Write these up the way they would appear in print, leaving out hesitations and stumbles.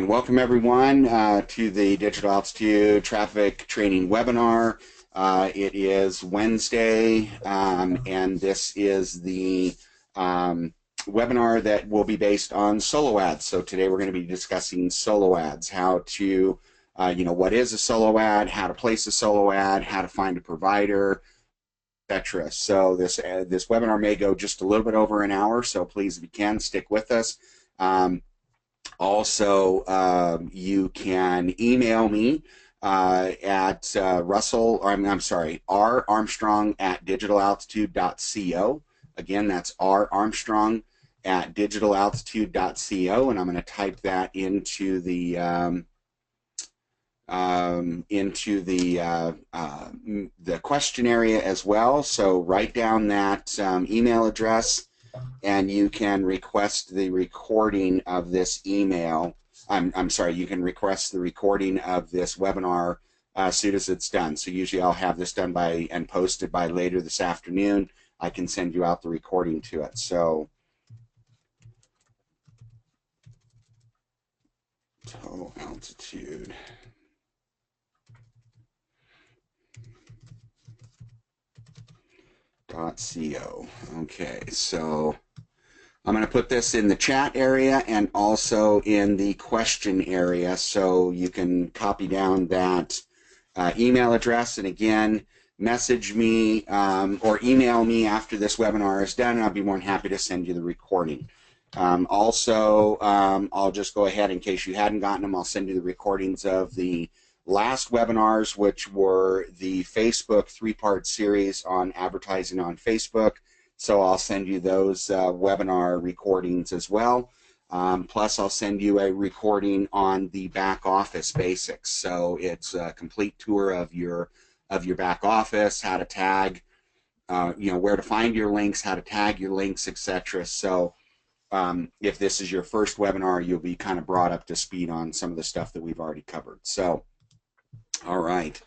And welcome everyone to the Digital Altitude Traffic Training webinar. It is Wednesday, and this is the webinar that will be based on solo ads. So today we're going to be discussing solo ads, how to, what is a solo ad, how to place a solo ad, how to find a provider, etc. So this webinar may go just a little bit over an hour, so please, if you can, stick with us. Also, you can email me at r.armstrong@digitalaltitude.co. Again, that's r.armstrong@digitalaltitude.co, and I'm going to type that into the question area as well. So write down that email address, and you can request the recording of this email. I'm sorry, you can request the recording of this webinar as soon as it's done. So usually I'll have this done by and posted by later this afternoon. I can send you out the recording to it. So total altitude. .co. Okay, so I'm going to put this in the chat area and also in the question area, so you can copy down that email address. And again, message me or email me after this webinar is done, and I'll be more than happy to send you the recording. I'll just go ahead, in case you hadn't gotten them, I'll send you the recordings of the last webinars, which were the Facebook 3-part series on advertising on Facebook. So I'll send you those webinar recordings as well. Plus, I'll send you a recording on the back office basics. So it's a complete tour of your back office, how to tag, where to find your links, how to tag your links, etc. So if this is your first webinar, you'll be kind of brought up to speed on some of the stuff that we've already covered. So, all right.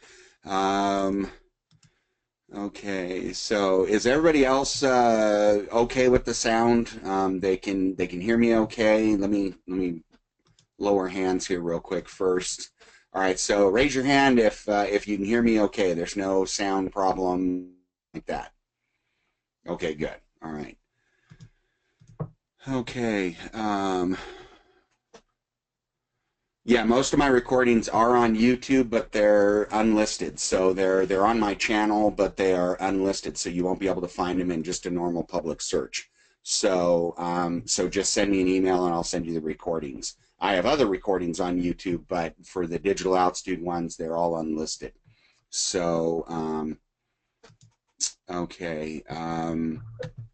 Okay, so is everybody else okay with the sound? They can hear me okay. Let me lower hands here real quick first. All right, so raise your hand if you can hear me okay. There's no sound problem like that. Okay, good. All right. Okay. Yeah, most of my recordings are on YouTube, but they're unlisted. So they're on my channel, but they are unlisted, so you won't be able to find them in just a normal public search. So so just send me an email and I'll send you the recordings. I have other recordings on YouTube, but for the Digital Altitude ones, they're all unlisted. So okay,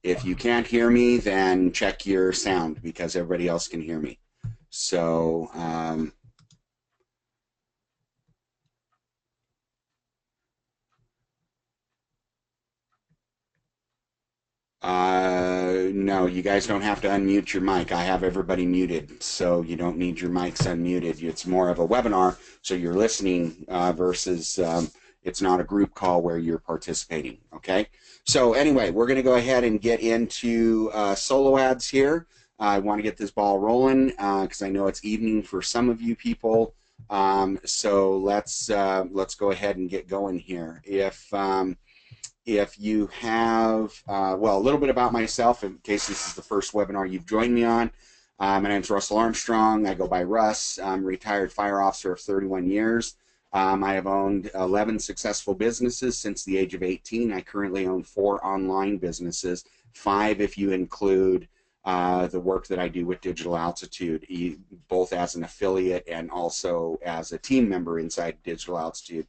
if you can't hear me, then check your sound, because everybody else can hear me. So no, you guys don't have to unmute your mic. I have everybody muted, so you don't need your mics unmuted. It's more of a webinar, so you're listening versus it's not a group call where you're participating, okay? So anyway, we're going to go ahead and get into solo ads here. I want to get this ball rolling because I know it's evening for some of you people. So let's go ahead and get going here. If you have, well, a little bit about myself, in case this is the first webinar you've joined me on. My name is Russell Armstrong. I go by Russ. I'm a retired fire officer of 31 years. I have owned 11 successful businesses since the age of 18. I currently own 4 online businesses, 5 if you include the work that I do with Digital Altitude, both as an affiliate and also as a team member inside Digital Altitude.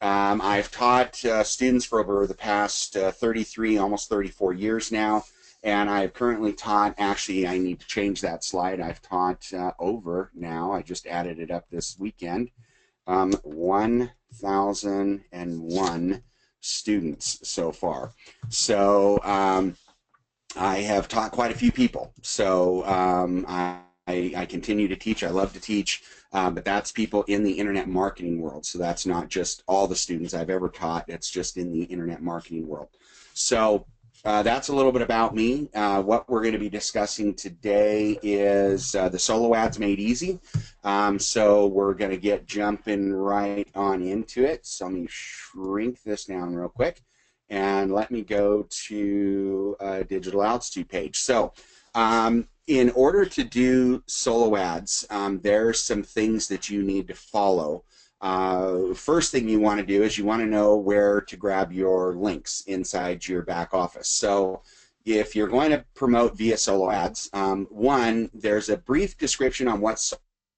I've taught students for over the past 33, almost 34 years now, and I've currently taught, actually I need to change that slide, I've taught over now, I just added it up this weekend, 1,001 students so far. So I have taught quite a few people. So I continue to teach. I love to teach, but that's people in the internet marketing world. So that's not just all the students I've ever taught. It's just in the internet marketing world. So That's a little bit about me. What we're going to be discussing today is the solo ads made easy. So we're going to get jumping right on into it. So let me shrink this down real quick and let me go to a digital altitude page. So in order to do solo ads, there's some things that you need to follow. First thing you want to do is you want to know where to grab your links inside your back office. So if you're going to promote via solo ads, one, there's a brief description on what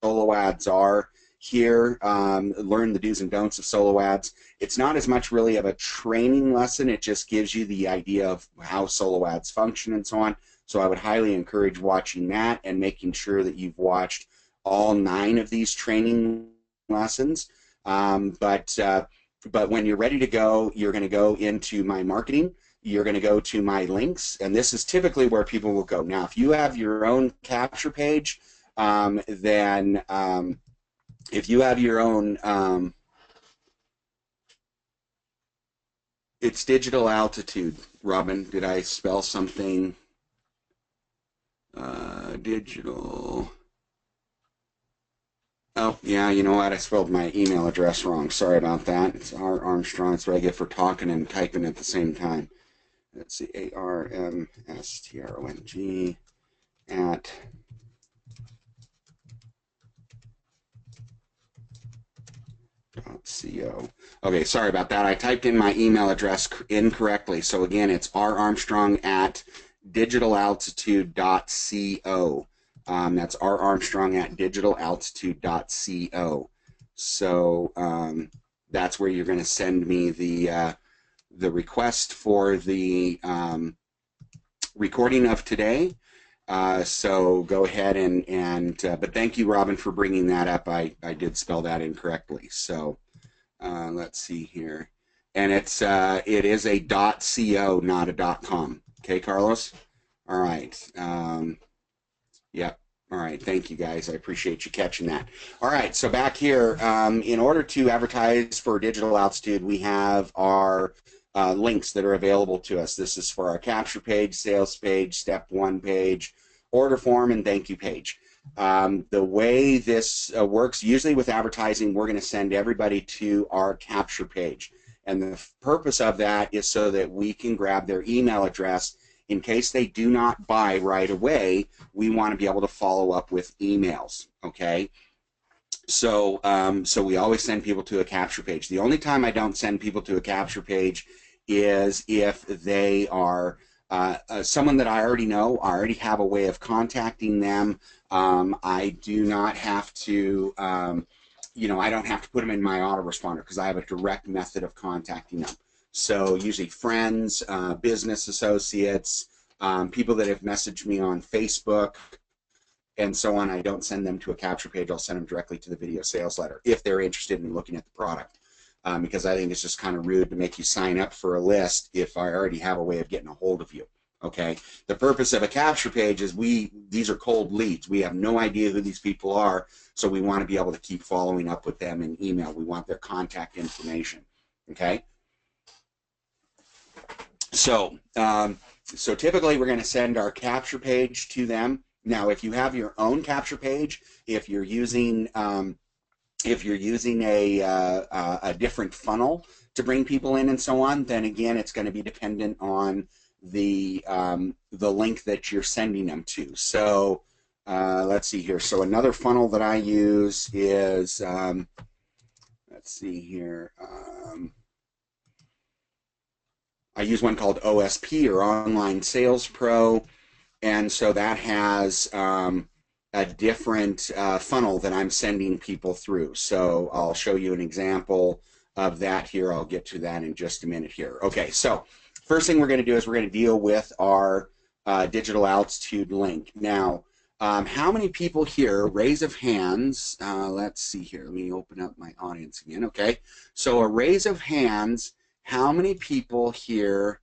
solo ads are here. Learn the do's and don'ts of solo ads. It's not as much really of a training lesson. It just gives you the idea of how solo ads function and so on. So I would highly encourage watching that and making sure that you've watched all 9 of these training lessons. But when you're ready to go, you're going to go into my marketing. You're going to go to my links, and this is typically where people will go. Now, if you have your own capture page, then if you have your own, it's digital altitude. Robin, did I spell something? Digital. Oh, yeah, you know what? I spelled my email address wrong. Sorry about that. It's R. Armstrong. That's what I get for talking and typing at the same time. Let's see, ARMSTRONG at .co. Okay, sorry about that. I typed in my email address incorrectly. So again, it's rarmstrong at digitalaltitude.co. That's rarmstrong at digitalaltitude.co. So that's where you're going to send me the request for the recording of today. So go ahead but thank you, Robin, for bringing that up. I did spell that incorrectly. So let's see here. And it is a .co, not a .com. Okay, Carlos? All right. Yep. All right. Thank you, guys. I appreciate you catching that. All right. So back here, in order to advertise for Digital Altitude, we have our links that are available to us. This is for our capture page, sales page, step 1 page, order form, and thank you page. The way this works, usually with advertising, we're going to send everybody to our capture page. And the purpose of that is so that we can grab their email address. In case they do not buy right away, we want to be able to follow up with emails, okay? So, so we always send people to a capture page. The only time I don't send people to a capture page is if they are someone that I already know. I already have a way of contacting them. I do not have to, you know, I don't have to put them in my autoresponder because I have a direct method of contacting them. So usually friends, business associates, people that have messaged me on Facebook, and so on. I don't send them to a capture page. I'll send them directly to the video sales letter if they're interested in looking at the product. Because I think it's just kind of rude to make you sign up for a list if I already have a way of getting a hold of you. Okay. The purpose of a capture page is these are cold leads. We have no idea who these people are, so we want to be able to keep following up with them in email. We want their contact information. Okay. So, so typically we're going to send our capture page to them. Now, if you have your own capture page, if you're using a different funnel to bring people in and so on, then again, it's going to be dependent on the link that you're sending them to. So let's see here. So another funnel that I use is, let's see here. I use one called OSP, or Online Sales Pro, and so that has a different funnel that I'm sending people through. So I'll show you an example of that here. I'll get to that in just a minute here. Okay, so first thing we're going to do is we're going to deal with our digital altitude link. Now, how many people here, raise of hands, let's see here, let me open up my audience again. Okay, so a raise of hands, how many people here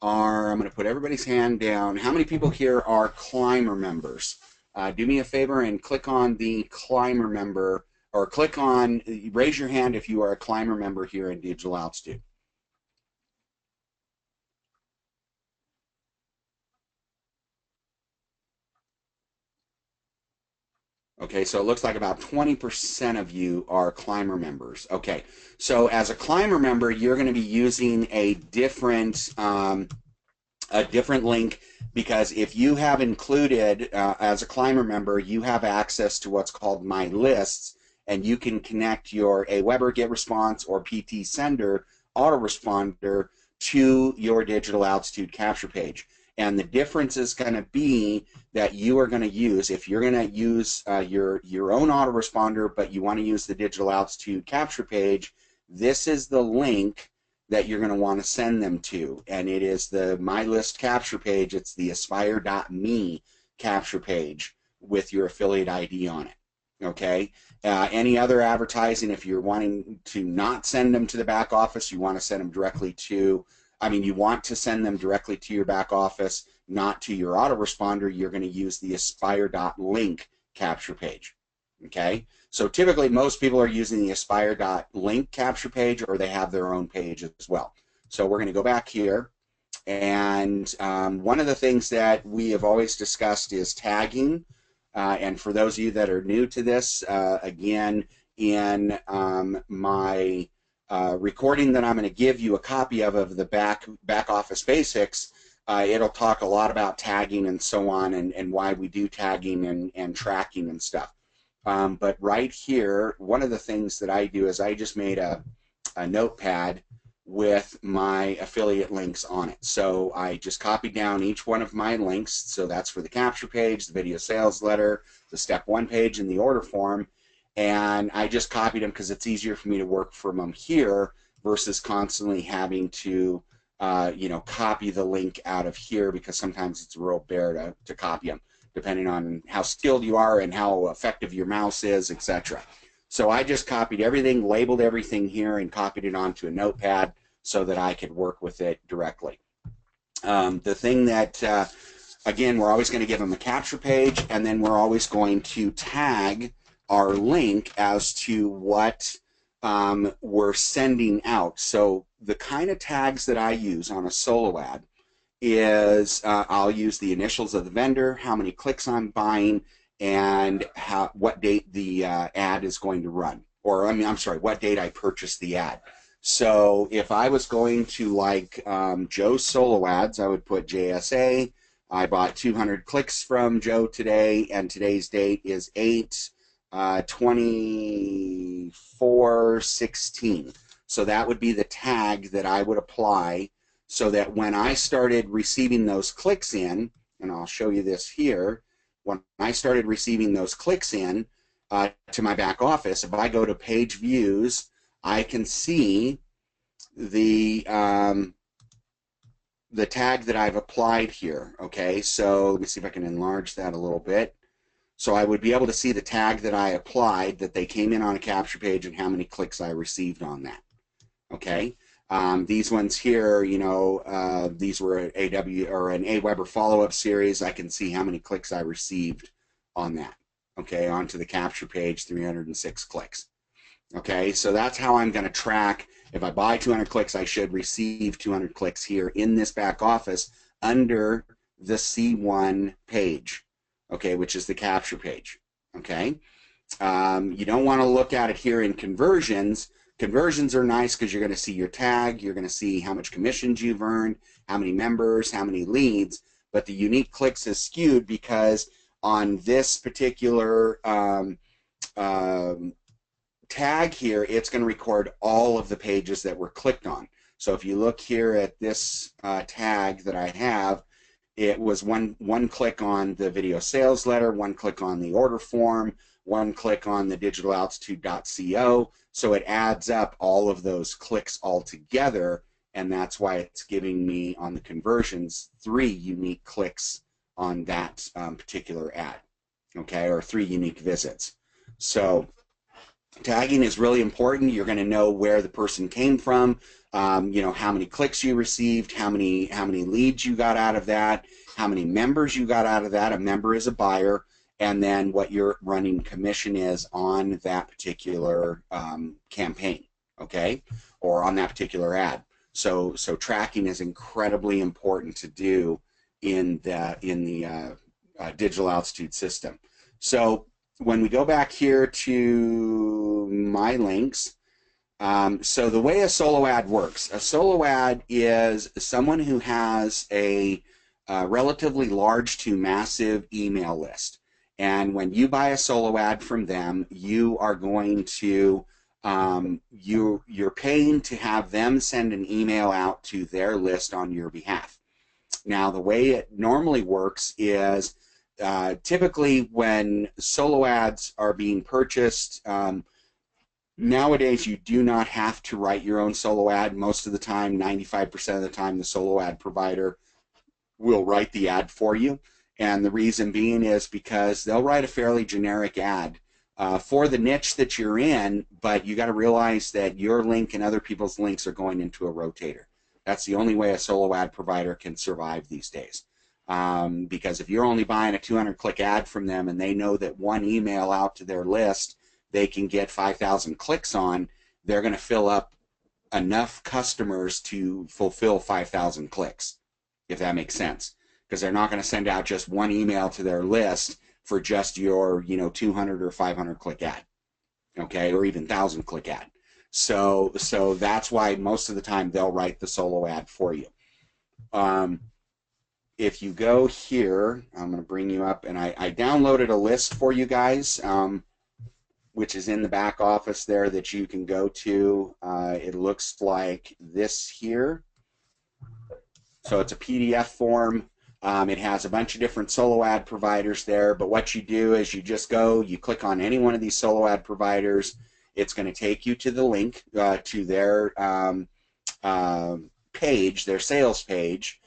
are, I'm going to put everybody's hand down, how many people here are Climber members? Do me a favor and click on the Climber member, or click on, raise your hand if you are a Climber member here in Digital Altitude. Okay, so it looks like about 20% of you are climber members. Okay, so as a climber member, you're going to be using a different link, because if you have included as a climber member, you have access to what's called My Lists, and you can connect your Aweber Get Response or PT Sender autoresponder to your digital altitude capture page. And the difference is going to be that you are going to use, if you're going to use your own autoresponder, but you want to use the digital altitude capture page, this is the link that you're going to want to send them to. And it is the My List capture page. It's the aspire.me capture page with your affiliate ID on it. Okay. Any other advertising, if you're wanting to not send them to the back office, you want to send them directly to, you want to send them directly to your back office, not to your autoresponder, you're going to use the aspire.link capture page. Okay, so typically most people are using the aspire.link capture page, or they have their own page as well. So we're going to go back here, and one of the things that we have always discussed is tagging. And for those of you that are new to this, again, in my recording that I'm going to give you a copy of the back office basics, it'll talk a lot about tagging and so on, and why we do tagging and tracking and stuff. But right here, one of the things that I do is I just made a notepad with my affiliate links on it. So I just copied down each one of my links. So that's for the capture page, the video sales letter, the step 1 page, and the order form. And I just copied them because it's easier for me to work from them here versus constantly having to copy the link out of here, because sometimes it's a real bear to copy them, depending on how skilled you are and how effective your mouse is, etc. So I just copied everything, labeled everything here, and copied it onto a notepad so that I could work with it directly. The thing that, again, we're always going to give them a capture page, and then we're always going to tag our link as to what we're sending out. So the kind of tags that I use on a solo ad is I'll use the initials of the vendor, how many clicks I'm buying, and what date the ad is going to run. Or I'm sorry, what date I purchased the ad. So if I was going to like Joe's solo ads, I would put JSA. I bought 200 clicks from Joe today, and today's date is 8/24/16. So that would be the tag that I would apply, so that when I started receiving those clicks in, and I'll show you this here, when I started receiving those clicks in to my back office, if I go to page views, I can see the tag that I've applied here. Okay, so let me see if I can enlarge that a little bit. So I would be able to see the tag that I applied, that they came in on a capture page, and how many clicks I received on that. Okay. These ones here, these were an Aweber follow-up series. I can see how many clicks I received on that. Okay, onto the capture page, 306 clicks. Okay, so that's how I'm going to track. If I buy 200 clicks, I should receive 200 clicks here in this back office under the C1 page, okay, which is the capture page. Okay, you don't want to look at it here in conversions. Conversions are nice because you're going to see your tag, you're going to see how much commissions you've earned, how many members, how many leads, but the unique clicks is skewed because on this particular tag here, it's going to record all of the pages that were clicked on. So if you look here at this tag that I have, it was one click on the video sales letter, one click on the order form, one click on the digitalaltitude.co. So it adds up all of those clicks all together, and that's why it's giving me on the conversions 3 unique clicks on that particular ad, okay, or 3 unique visits. So tagging is really important. You're going to know where the person came from, how many clicks you received, how many leads you got out of that, how many members you got out of that. A member is a buyer, and then what your running commission is on that particular campaign, okay, or on that particular ad. So tracking is incredibly important to do in the digital altitude system. So when we go back here to my links, so the way a solo ad works, a solo ad is someone who has a relatively large to massive email list. And when you buy a solo ad from them, you are going to you're paying to have them send an email out to their list on your behalf. Now, the way it normally works is typically when solo ads are being purchased, nowadays you do not have to write your own solo ad. Most of the time, 95% of the time, the solo ad provider will write the ad for you. And the reason being is because they'll write a fairly generic ad for the niche that you're in, but you got to realize that your link and other people's links are going into a rotator. That's the only way a solo ad provider can survive these days. Because if you're only buying a 200-click ad from them and they know that one email out to their list they can get 5,000 clicks on, they're going to fill up enough customers to fulfill 5,000 clicks, if that makes sense. Because they're not going to send out just one email to their list for just your 200 or 500 click ad, okay, or even 1,000 click ad. So that's why most of the time they'll write the solo ad for you. If you go here, I'm going to bring you up, and I downloaded a list for you guys, which is in the back office there that you can go to. It looks like this here. So it's a PDF form. It has a bunch of different solo ad providers there, but what you do is you just go, you click on any one of these solo ad providers. It's going to take you to the link to their page, their sales page,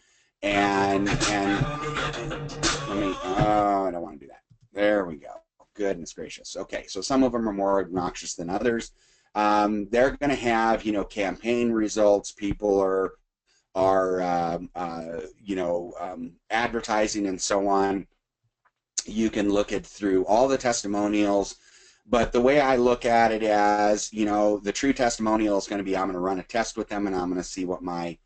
and let me, I don't want to do that. There we go. Goodness gracious. Okay, so some of them are more obnoxious than others. They're going to have, campaign results. People are advertising and so on. You can look at through all the testimonials, but the way I look at it as, the true testimonial is going to be, I'm going to run a test with them and I'm going to see what my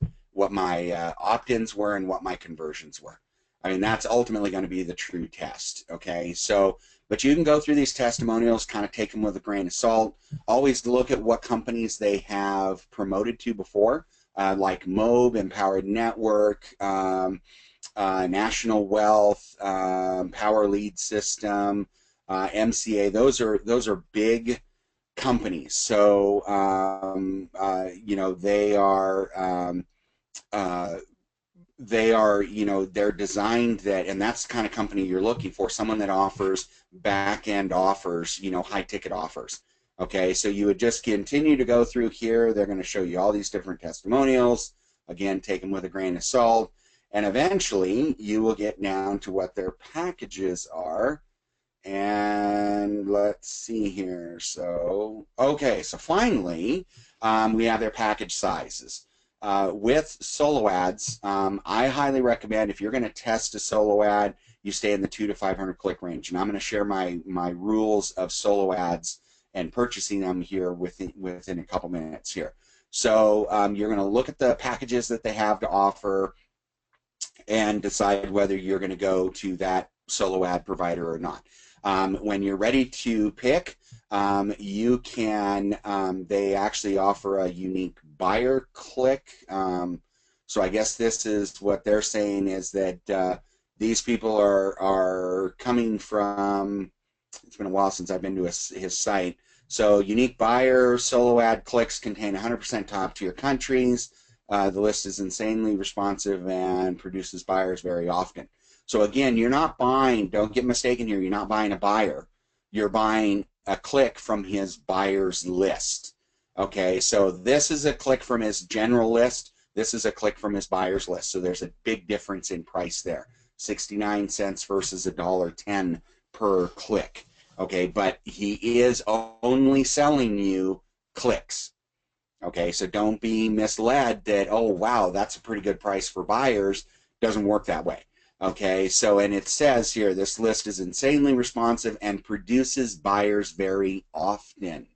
opt-ins were and what my conversions were. I mean, that's ultimately going to be the true test, okay? So, but you can go through these testimonials, kind of take them with a grain of salt. Always look at what companies they have promoted to before, like MOB, Empowered Network, National Wealth, Power Lead System, MCA. Those are big companies. So, they are, they're designed that, and that's the kind of company you're looking for, someone that offers back-end offers, high-ticket offers. Okay, so you would just continue to go through here. They're going to show you all these different testimonials. Again, take them with a grain of salt. And eventually, you will get down to what their packages are. And let's see here. So, okay, so finally, we have their package sizes. With solo ads, I highly recommend if you're going to test a solo ad, you stay in the 200 to 500 click range. And I'm going to share my rules of solo ads and purchasing them here within a couple minutes here. So you're going to look at the packages that they have to offer and decide whether you're going to go to that solo ad provider or not. When you're ready to pick, you can, they actually offer a unique buyer click. So I guess this is what they're saying is that these people are coming from, it's been a while since I've been to his site. So unique buyer solo ad clicks contain 100% top tier countries. The list is insanely responsive and produces buyers very often. So again, you're not buying, don't get mistaken here, you're not buying a buyer. You're buying a click from his buyer's list. Okay, so this is a click from his general list. This is a click from his buyer's list. So there's a big difference in price there. 69 cents versus $1.10 per click. Okay, but he is only selling you clicks. Okay, so don't be misled that, oh, wow, that's a pretty good price for buyers. Doesn't work that way. Okay, so, and it says here, this list is insanely responsive and produces buyers very often.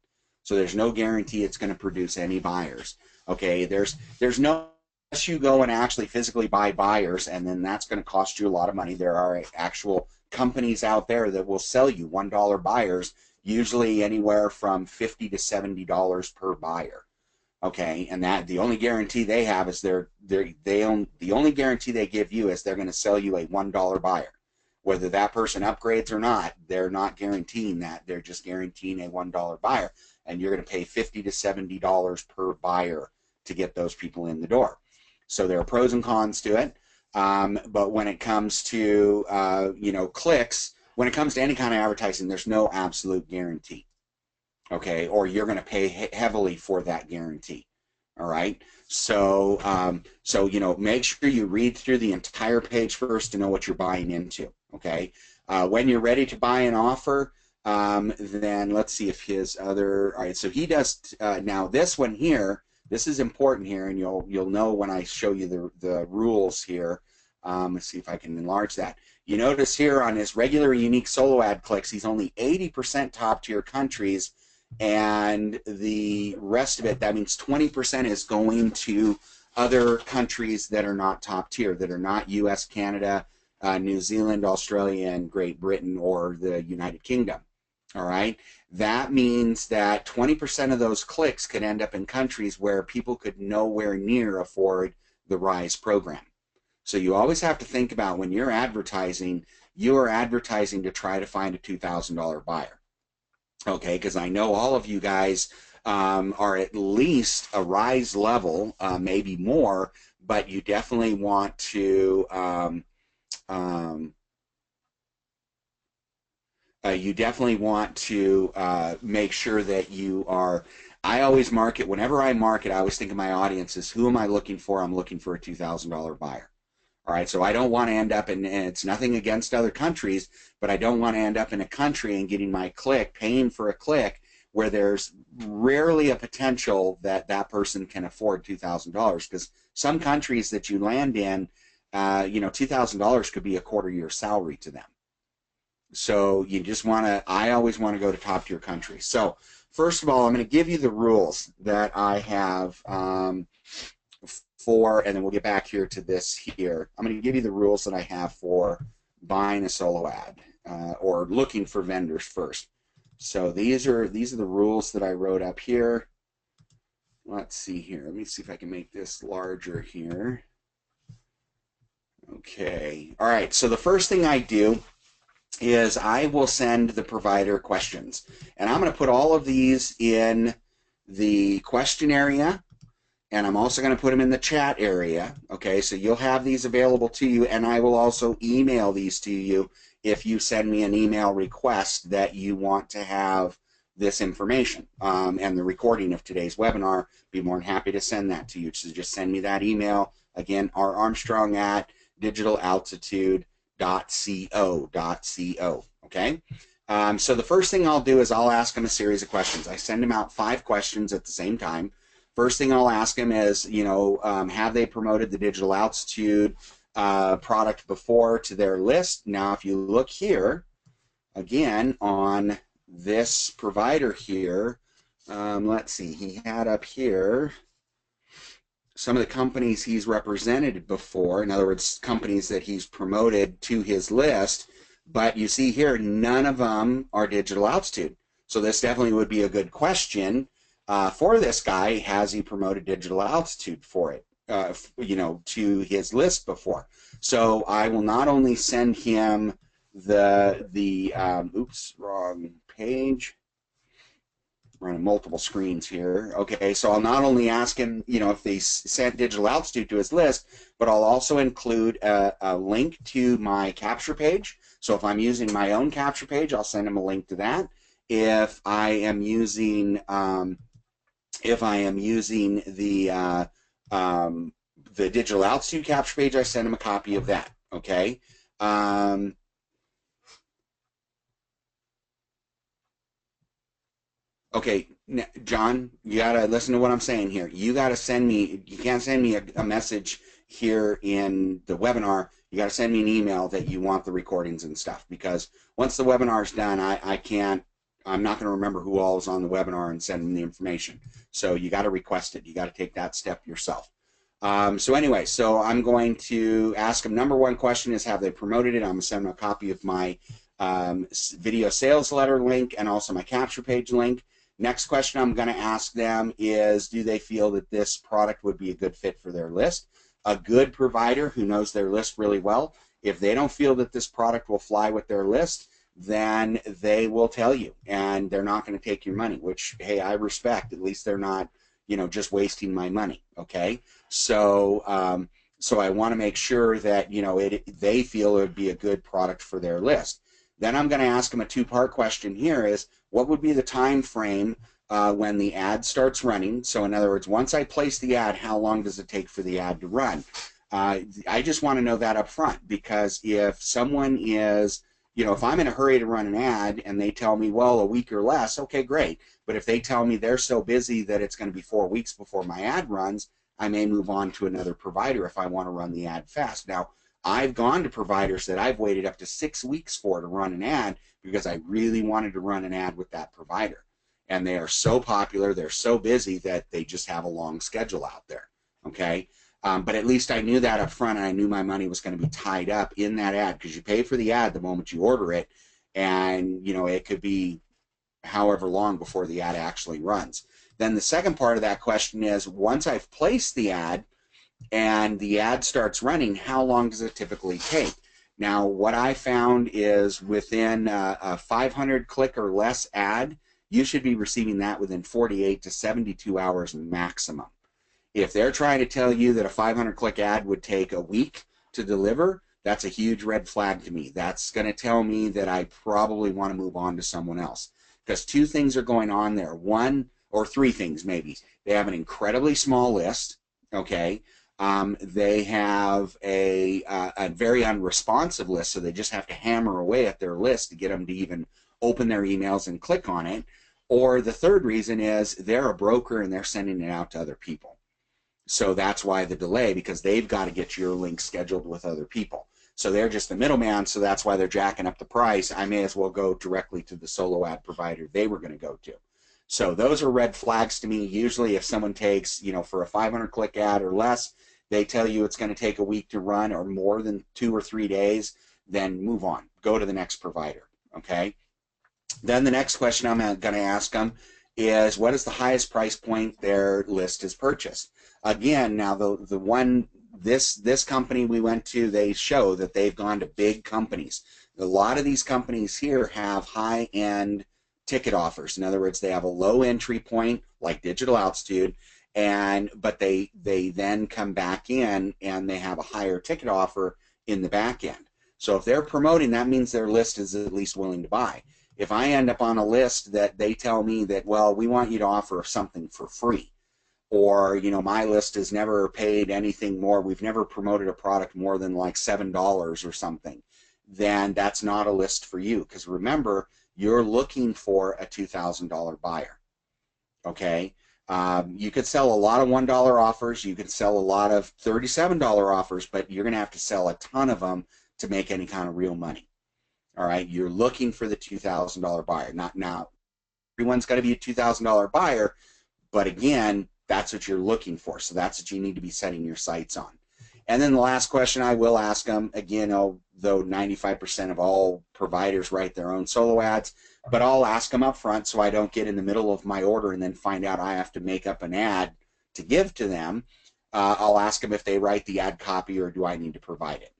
So there's no guarantee it's going to produce any buyers. Okay, there's no, unless you go and actually physically buy buyers, and then that's going to cost you a lot of money. There are actual companies out there that will sell you $1 buyers, usually anywhere from $50 to $70 per buyer. Okay, and that the only guarantee they have is the only guarantee they give you is they're going to sell you a $1 buyer. Whether that person upgrades or not, they're not guaranteeing that. They're just guaranteeing a $1 buyer, and you're going to pay $50 to $70 per buyer to get those people in the door. So there are pros and cons to it. But when it comes to clicks, when it comes to any kind of advertising, there's no absolute guarantee. Okay, or you're going to pay heavily for that guarantee. All right, so make sure you read through the entire page first to know what you're buying into. Okay, when you're ready to buy an offer, then let's see if his other. All right, so he does now. This one here, this is important here, and you'll know when I show you the rules here. Let's see if I can enlarge that. You notice here on his regular unique solo ad clicks, he's only 80% top tier countries. And the rest of it, that means 20% is going to other countries that are not top tier, that are not US, Canada, New Zealand, Australia, and Great Britain, or the United Kingdom. All right? That means that 20% of those clicks could end up in countries where people could nowhere near afford the RISE program. So you always have to think about when you're advertising, you are advertising to try to find a $2,000 buyer. Okay, because I know all of you guys are at least a RISE level, maybe more, but you definitely want to make sure that you are. I always market, whenever I market, I always think of my audience as who am I looking for? I'm looking for a $2,000 buyer. All right, so I don't want to end up in, and it's nothing against other countries, but I don't want to end up in a country and getting my click, paying for a click, where there's rarely a potential that that person can afford $2,000, because some countries that you land in, $2,000 could be a quarter year salary to them. So you just want to, I always want to go to top tier countries. So first of all, I'm going to give you the rules that I have and then we'll get back here to this here. I'm going to give you the rules that I have for buying a solo ad or looking for vendors first. So these are the rules that I wrote up here. Let's see here. Let me see if I can make this larger here. Okay. All right. So the first thing I do is I will send the provider questions. And I'm going to put all of these in the question area. And I'm also going to put them in the chat area. Okay, so you'll have these available to you, and I will also email these to you if you send me an email request that you want to have this information and the recording of today's webinar. Be more than happy to send that to you. So just send me that email. Again, Armstrong at digitalaltitude.co. Okay? So the first thing I'll do is I'll ask them a series of questions. I send them out 5 questions at the same time. First thing I'll ask them is, have they promoted the Digital Altitude product before to their list? Now, if you look here, again, on this provider here, let's see, he had up here some of the companies he's represented before, in other words, companies that he's promoted to his list, but you see here, none of them are Digital Altitude. So this definitely would be a good question. For this guy, has he promoted Digital Altitude for it, to his list before? So I will not only send him oops, wrong page. Running multiple screens here. Okay, so I'll not only ask him, if they sent Digital Altitude to his list, but I'll also include a link to my capture page. So if I'm using my own capture page, I'll send him a link to that. If I am using the Digital Altitude capture page, I send them a copy of that. Okay. Okay, John, you gotta listen to what I'm saying here. You gotta send me. You can't send me a message here in the webinar. You gotta send me an email that you want the recordings and stuff, because once the webinar's done, I can't. I'm not going to remember who all is on the webinar and send them the information. So you got to request it. You got to take that step yourself. So anyway, so I'm going to ask them. Number one question is, have they promoted it? I'm going to send them a copy of my video sales letter link and also my capture page link. Next question I'm going to ask them is, do they feel that this product would be a good fit for their list? A good provider who knows their list really well, if they don't feel that this product will fly with their list, then they will tell you, and they're not going to take your money, which, hey, I respect. At least they're not, you know, just wasting my money, okay? So, so I want to make sure that, you know, they feel it would be a good product for their list. Then I'm going to ask them a two-part question here is, what would be the time frame when the ad starts running? So in other words, once I place the ad, how long does it take for the ad to run? I just want to know that up front, because if someone is, you know, if I'm in a hurry to run an ad and they tell me, well, a week or less, okay, great. But if they tell me they're so busy that it's going to be 4 weeks before my ad runs, I may move on to another provider if I want to run the ad fast. Now, I've gone to providers that I've waited up to 6 weeks for to run an ad because I really wanted to run an ad with that provider. And they are so popular, they're so busy that they just have a long schedule out there, okay? But at least I knew that up front, and I knew my money was going to be tied up in that ad, because you pay for the ad the moment you order it, and you know it could be however long before the ad actually runs. Then the second part of that question is, once I've placed the ad and the ad starts running, how long does it typically take? Now, what I found is within a 500 click or less ad, you should be receiving that within 48 to 72 hours maximum. If they're trying to tell you that a 500 click ad would take a week to deliver, that's a huge red flag to me. That's going to tell me that I probably want to move on to someone else, because two things are going on there. One, or three things maybe. They have an incredibly small list, okay? They have a very unresponsive list, so they just have to hammer away at their list to get them to even open their emails and click on it. Or the third reason is they're a broker and they're sending it out to other people. So that's why the delay, because they've got to get your link scheduled with other people. So they're just the middleman, so that's why they're jacking up the price. I may as well go directly to the solo ad provider they were going to go to. So those are red flags to me. Usually if someone takes, you know, for a 500 click ad or less, they tell you it's going to take a week to run or more than 2 or 3 days, then move on. Go to the next provider, okay? Then the next question I'm going to ask them is, what is the highest price point their list is purchased? Again, now the one, this company we went to, they show that they've gone to big companies. A lot of these companies here have high-end ticket offers. In other words, they have a low entry point like Digital Altitude, but they then come back in and they have a higher ticket offer in the back end. So if they're promoting, that means their list is at least willing to buy. If I end up on a list that they tell me that, well, we want you to offer something for free, or, you know, my list has never paid anything more, we've never promoted a product more than like $7 or something, then that's not a list for you, because remember, you're looking for a $2,000 buyer, okay? You could sell a lot of $1 offers, you could sell a lot of $37 offers, but you're going to have to sell a ton of them to make any kind of real money. All right, you're looking for the $2,000 buyer. Not now, everyone's got to be a $2,000 buyer, but again, that's what you're looking for. So that's what you need to be setting your sights on. And then the last question I will ask them, again, though 95% of all providers write their own solo ads, but I'll ask them up front so I don't get in the middle of my order and then find out I have to make up an ad to give to them. I'll ask them if they write the ad copy or do I need to provide it.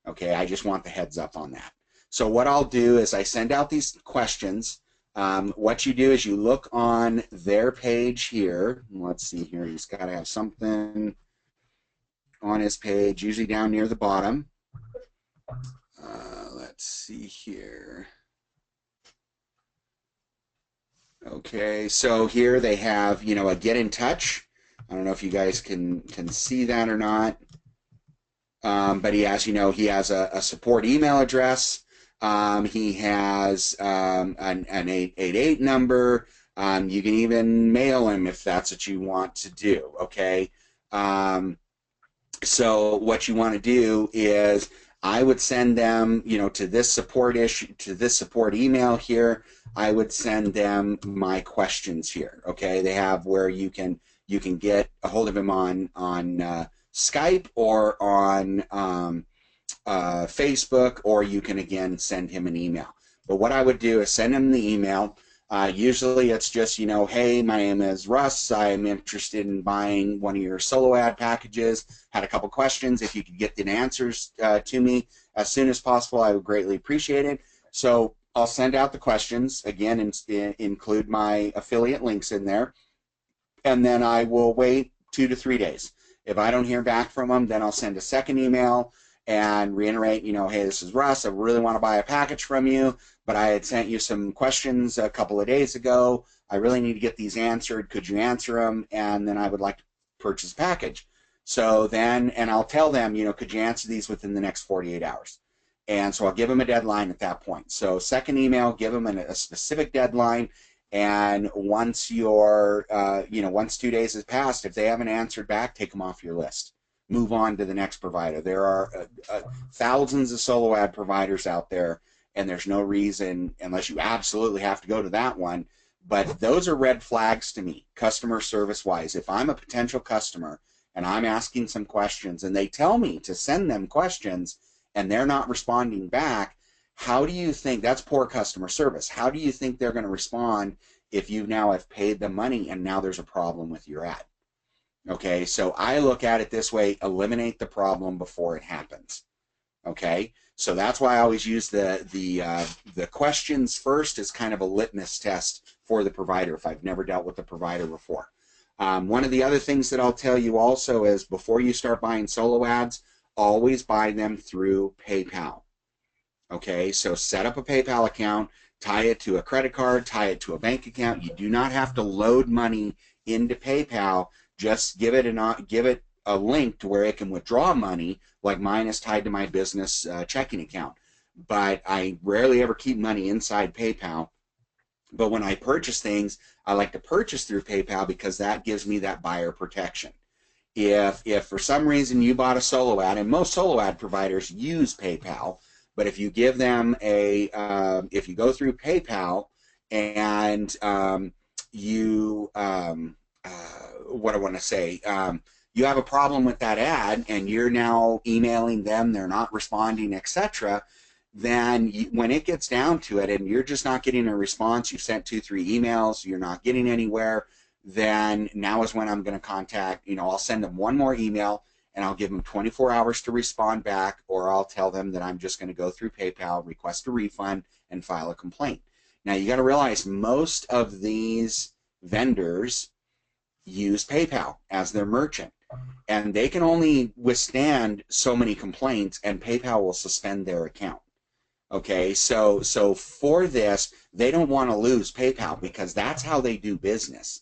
Okay, I just want the heads up on that. So what I'll do is I send out these questions. What you do is you look on their page here. Let's see here. He's got to have something on his page, usually down near the bottom. Let's see here. Okay, so here they have, you know, a get in touch. I don't know if you guys can see that or not. But he has, you know, he has a support email address. He has an 888 number. You can even mail him if that's what you want to do, okay? So what you want to do is I would send them, you know, to this support email here, I would send them my questions here, okay? They have where you can get a hold of him on Skype or on Facebook, or you can again send him an email. But what I would do is send him the email. Usually it's just, you know, hey, my name is Russ. I'm interested in buying one of your solo ad packages. Had a couple questions. If you could get the answers to me as soon as possible, I would greatly appreciate it. So I'll send out the questions, again, and include my affiliate links in there. And then I will wait 2 to 3 days. If I don't hear back from them, then I'll send a second email and reiterate, you know, hey, this is Russ. I really want to buy a package from you, but I had sent you some questions a couple of days ago. I really need to get these answered. Could you answer them? And then I would like to purchase a package. So then, and I'll tell them, you know, could you answer these within the next 48 hours? And so I'll give them a deadline at that point. So second email, give them a specific deadline. And once your, you know, once 2 days has passed, if they haven't answered back, take them off your list. Move on to the next provider. There are thousands of solo ad providers out there, and there's no reason, unless you absolutely have to go to that one, but those are red flags to me, customer service-wise. If I'm a potential customer and I'm asking some questions and they tell me to send them questions and they're not responding back, how do you think, that's poor customer service, how do you think they're going to respond if you now have paid them money and now there's a problem with your ad? Okay, so I look at it this way: eliminate the problem before it happens. Okay, so that's why I always use the questions first as kind of a litmus test for the provider if I've never dealt with the provider before. One of the other things that I'll tell you also is before you start buying solo ads, always buy them through PayPal. Okay, so set up a PayPal account, tie it to a credit card, tie it to a bank account. You do not have to load money into PayPal. Just give it a link to where it can withdraw money, like mine is tied to my business checking account. But I rarely ever keep money inside PayPal. But when I purchase things, I like to purchase through PayPal because that gives me that buyer protection. If for some reason you bought a solo ad, and most solo ad providers use PayPal, but if you give them a, if you go through PayPal and you, what I want to say, you have a problem with that ad and you're now emailing them, they're not responding, etc., then when it gets down to it and you're just not getting a response, you've sent 2, 3 emails, you're not getting anywhere, then now is when I'm going to contact, you know, I'll send them one more email and I'll give them 24 hours to respond back, or I'll tell them that I'm just going to go through PayPal, request a refund, and file a complaint. Now you got to realize most of these vendors use PayPal as their merchant, and they can only withstand so many complaints, and PayPal will suspend their account. Okay, so for this, they don't want to lose PayPal because that's how they do business,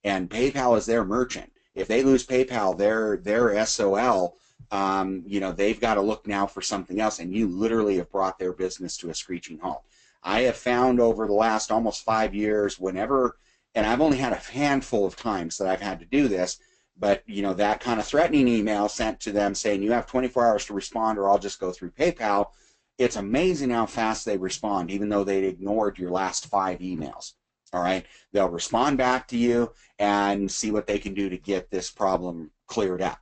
and PayPal is their merchant. If they lose PayPal, their SOL, you know, they've got to look now for something else, and you literally have brought their business to a screeching halt. I have found over the last almost 5 years, whenever, and I've only had a handful of times that I've had to do this, but you know, that kind of threatening email sent to them saying you have 24 hours to respond or I'll just go through PayPal. It's amazing how fast they respond, even though they ignored your last 5 emails. All right, they'll respond back to you and see what they can do to get this problem cleared up.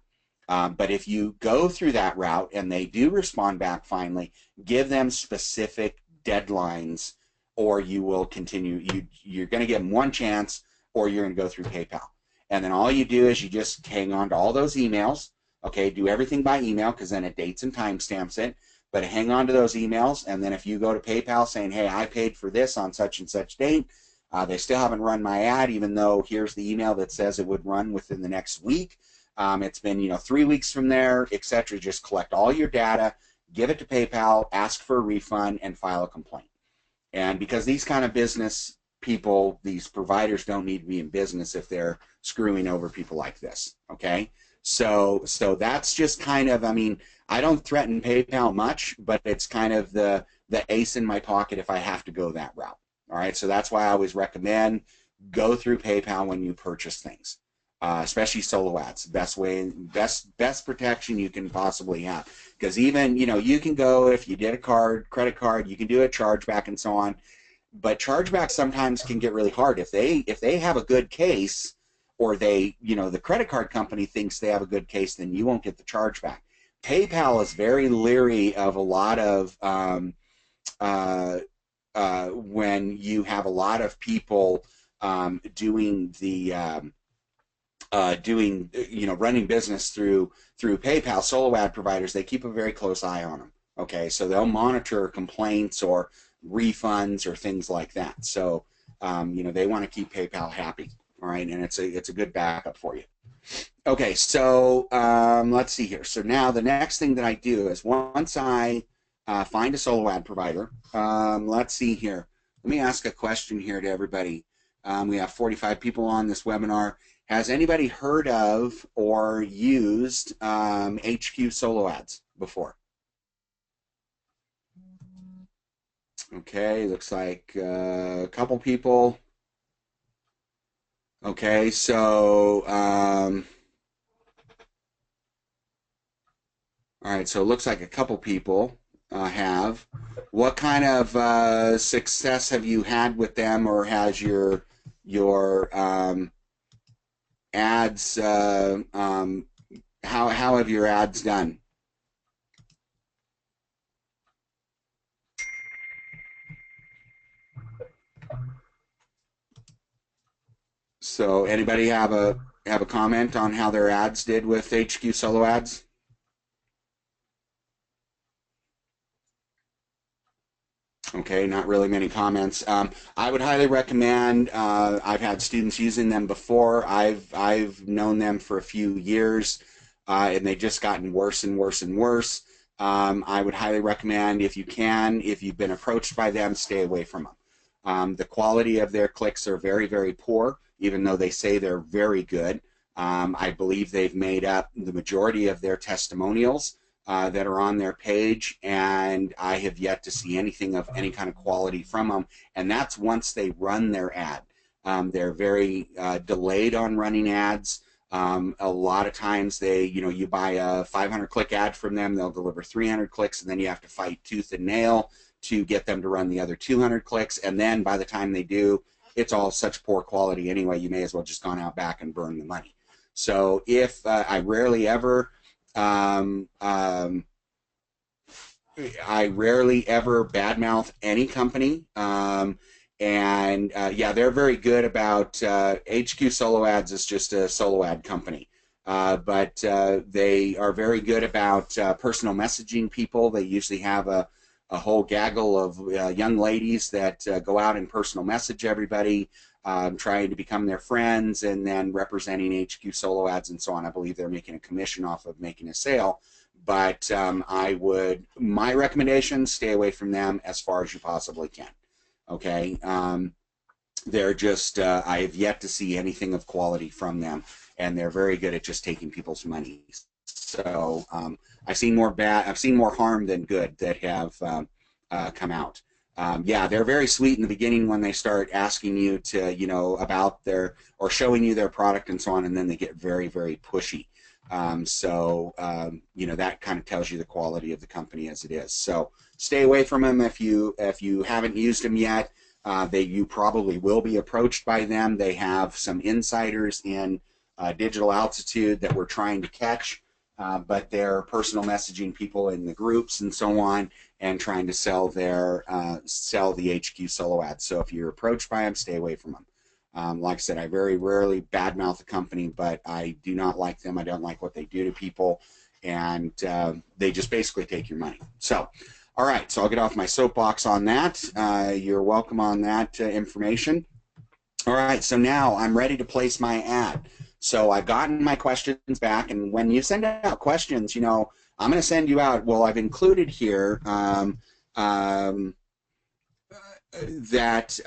But if you go through that route and they do respond back finally, give them specific deadlines, or you will continue. You're going to give them one chance, or you're going to go through PayPal. And then all you do is you just hang on to all those emails. Okay, do everything by email because then it dates and timestamps it. But hang on to those emails, and then if you go to PayPal saying, hey, I paid for this on such and such date, they still haven't run my ad, even though here's the email that says it would run within the next week. It's been, you know, 3 weeks from there, etc. Just collect all your data, give it to PayPal, ask for a refund, and file a complaint. And because these kind of business people, these providers don't need to be in business if they're screwing over people like this. Okay, so that's just kind of, I mean, I don't threaten PayPal much, but it's kind of the ace in my pocket if I have to go that route. All right, so that's why I always recommend go through PayPal when you purchase things, especially solo ads. Best way, best protection you can possibly have. Because even, you know, you can go, if you did a credit card, you can do a chargeback and so on. But chargebacks sometimes can get really hard. If they have a good case, or they, the credit card company thinks they have a good case, then you won't get the chargeback. PayPal is very leery of a lot of when you have a lot of people doing the running business through PayPal. Solo ad providers, they keep a very close eye on them. Okay, so they'll monitor complaints or refunds or things like that. So they want to keep PayPal happy. All right, and it's a good backup for you. Okay, so let's see here. So now the next thing that I do is once I find a solo ad provider, let's see here. Let me ask a question here to everybody. We have 45 people on this webinar. Has anybody heard of or used HQ solo ads before? Okay, looks like a couple people. Okay, so all right, so it looks like a couple people have. What kind of success have you had with them, or has your ads? How have your ads done? So, anybody have a comment on how their ads did with HQ solo ads? Okay, not really many comments. I would highly recommend. I've had students using them before. I've known them for a few years, and they've just gotten worse and worse and worse. I would highly recommend, if you can, if you've been approached by them, stay away from them. The quality of their clicks are very, very poor, even though they say they're very good. I believe they've made up the majority of their testimonials that are on their page, and I have yet to see anything of any kind of quality from them. And that's once they run their ad. They're very delayed on running ads. A lot of times you buy a 500 click ad from them, they'll deliver 300 clicks, and then you have to fight tooth and nail to get them to run the other 200 clicks. And then by the time they do, it's all such poor quality anyway, you may as well just gone out back and burn the money. So if I rarely ever badmouth any company, and they're very good about HQ Solo Ads is just a solo ad company, but they are very good about personal messaging people. They usually have a whole gaggle of young ladies that go out and personal message everybody, trying to become their friends, and then representing HQ Solo Ads and so on. I believe they're making a commission off of making a sale, but my recommendation, stay away from them as far as you possibly can. Okay, they're just I have yet to see anything of quality from them, and they're very good at just taking people's money. So I've seen more harm than good that have come out. They're very sweet in the beginning when they start asking you to, about or showing you their product and so on, and then they get very, very pushy. That kind of tells you the quality of the company as it is. So stay away from them if you haven't used them yet. You probably will be approached by them. They have some insiders in Digital Altitude that we're trying to catch, but they're personal messaging people in the groups and so on, and trying to sell the HQ solo ads. So if you're approached by them, stay away from them. Like I said, I very rarely badmouth a company, but I do not like them. I don't like what they do to people, and they just basically take your money. So, all right, so I'll get off my soapbox on that. You're welcome on that information. All right, so now I'm ready to place my ad. So I've gotten my questions back, and when you send out questions, I'm going to send you out. Well, I've included here that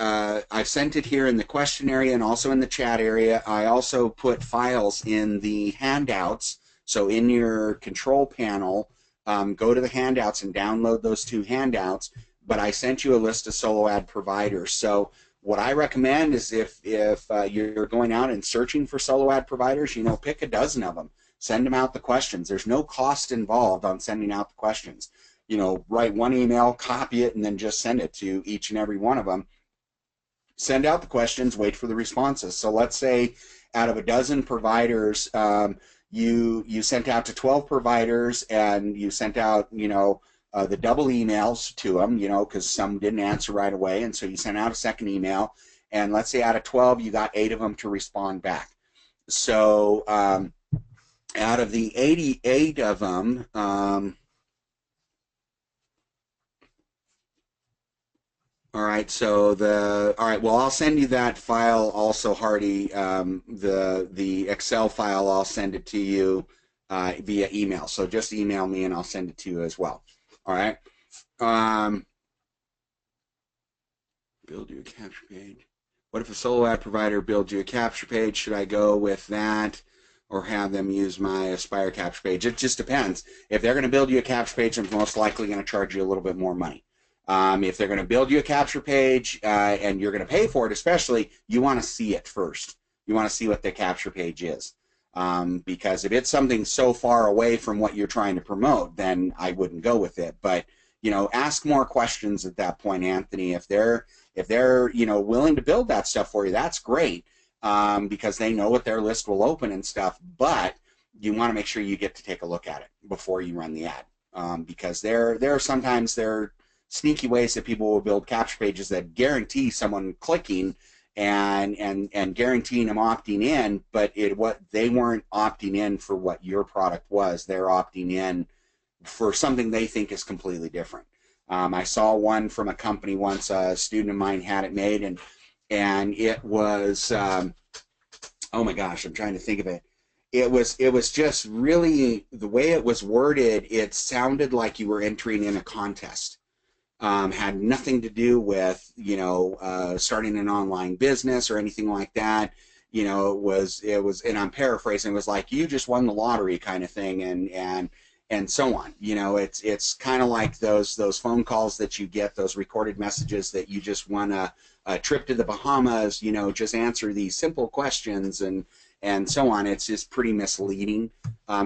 I've sent it here in the question area and also in the chat area. I also put files in the handouts. So in your control panel, go to the handouts and download those 2 handouts. But I sent you a list of solo ad providers. So what I recommend is if you're going out and searching for solo ad providers, pick a dozen of them. Send them out the questions. There's no cost involved on sending out the questions. Write one email, copy it, and then just send it to each and every one of them. Send out the questions, wait for the responses. So let's say out of a dozen providers, you sent out to 12 providers, and you sent out, the double emails to them, because some didn't answer right away, and so you sent out a second email, and let's say out of 12, you got 8 of them to respond back. So out of the 88 of them, all right, well, I'll send you that file also, Hardy. The Excel file, I'll send it to you via email. So just email me and I'll send it to you as well. All right. Build you a capture page. What if a solo ad provider builds you a capture page? Should I go with that or have them use my Aspire capture page? It just depends. If they're going to build you a capture page, they're most likely going to charge you a little bit more money. If they're going to build you a capture page and you're going to pay for it, especially, you want to see it first. You want to see what the capture page is. Because if it's something so far away from what you're trying to promote, then I wouldn't go with it. But, ask more questions at that point, Anthony. If they're willing to build that stuff for you, that's great, because they know what their list will open and stuff. But you want to make sure you get to take a look at it before you run the ad, because there are sometimes sneaky ways that people will build capture pages that guarantee someone clicking and guaranteeing them opting in, but what they weren't opting in for what your product was. They're opting in for something they think is completely different. I saw one from a company once. A student of mine had it made, and it was oh my gosh, I'm trying to think of it. It was just really, the way it was worded, it sounded like you were entering in a contest. Had nothing to do with starting an online business or anything like that. It was, and I'm paraphrasing, it was like you just won the lottery kind of thing, and so on. It's kind of like those phone calls that you get, those recorded messages that you just won a trip to the Bahamas. Just answer these simple questions and so on. It's just pretty misleading.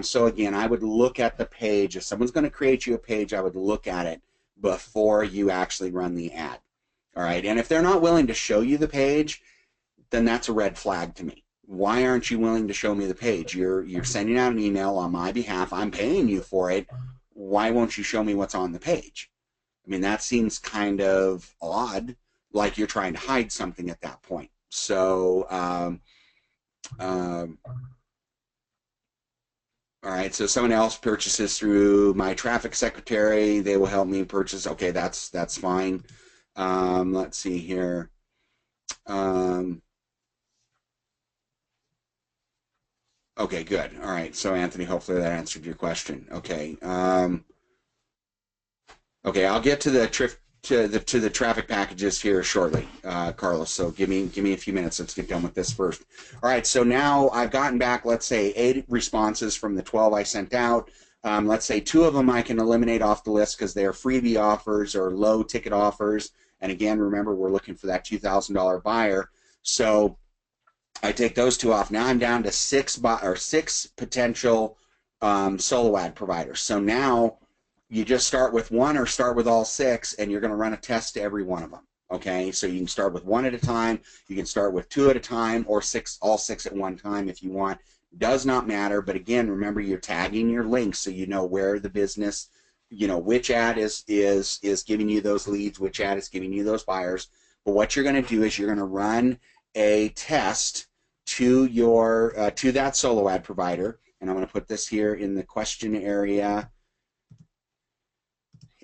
So again, I would look at the page. If someone's going to create you a page, I would look at it before you actually run the ad. All right, and if they're not willing to show you the page, then that's a red flag to me. Why aren't you willing to show me the page? You're sending out an email on my behalf. I'm paying you for it. Why won't you show me what's on the page? I mean, that seems kind of odd, like you're trying to hide something at that point. So all right, so someone else purchases through my traffic secretary. They will help me purchase. Okay, that's fine. Let's see here. Okay, good. All right, so Anthony, hopefully that answered your question. Okay. Okay, I'll get to the traffic packages here shortly, Carlos. So give me a few minutes. Let's get done with this first. All right. So now I've gotten back, let's say, 8 responses from the 12 I sent out. Let's say 2 of them I can eliminate off the list because they're freebie offers or low ticket offers. And again, remember, we're looking for that $2,000 buyer. So I take those 2 off. Now I'm down to 6 potential solo ad providers. So now you just start with 1 or start with all 6, and you're going to run a test to every one of them. Okay, so you can start with 1 at a time, you can start with 2 at a time, or all 6 at one time if you want. Does not matter, but again, remember, you're tagging your links so you know where the business, which ad is giving you those leads, which ad is giving you those buyers. But what you're going to do is you're going to run a test to your to that solo ad provider, and I'm going to put this here in the question area.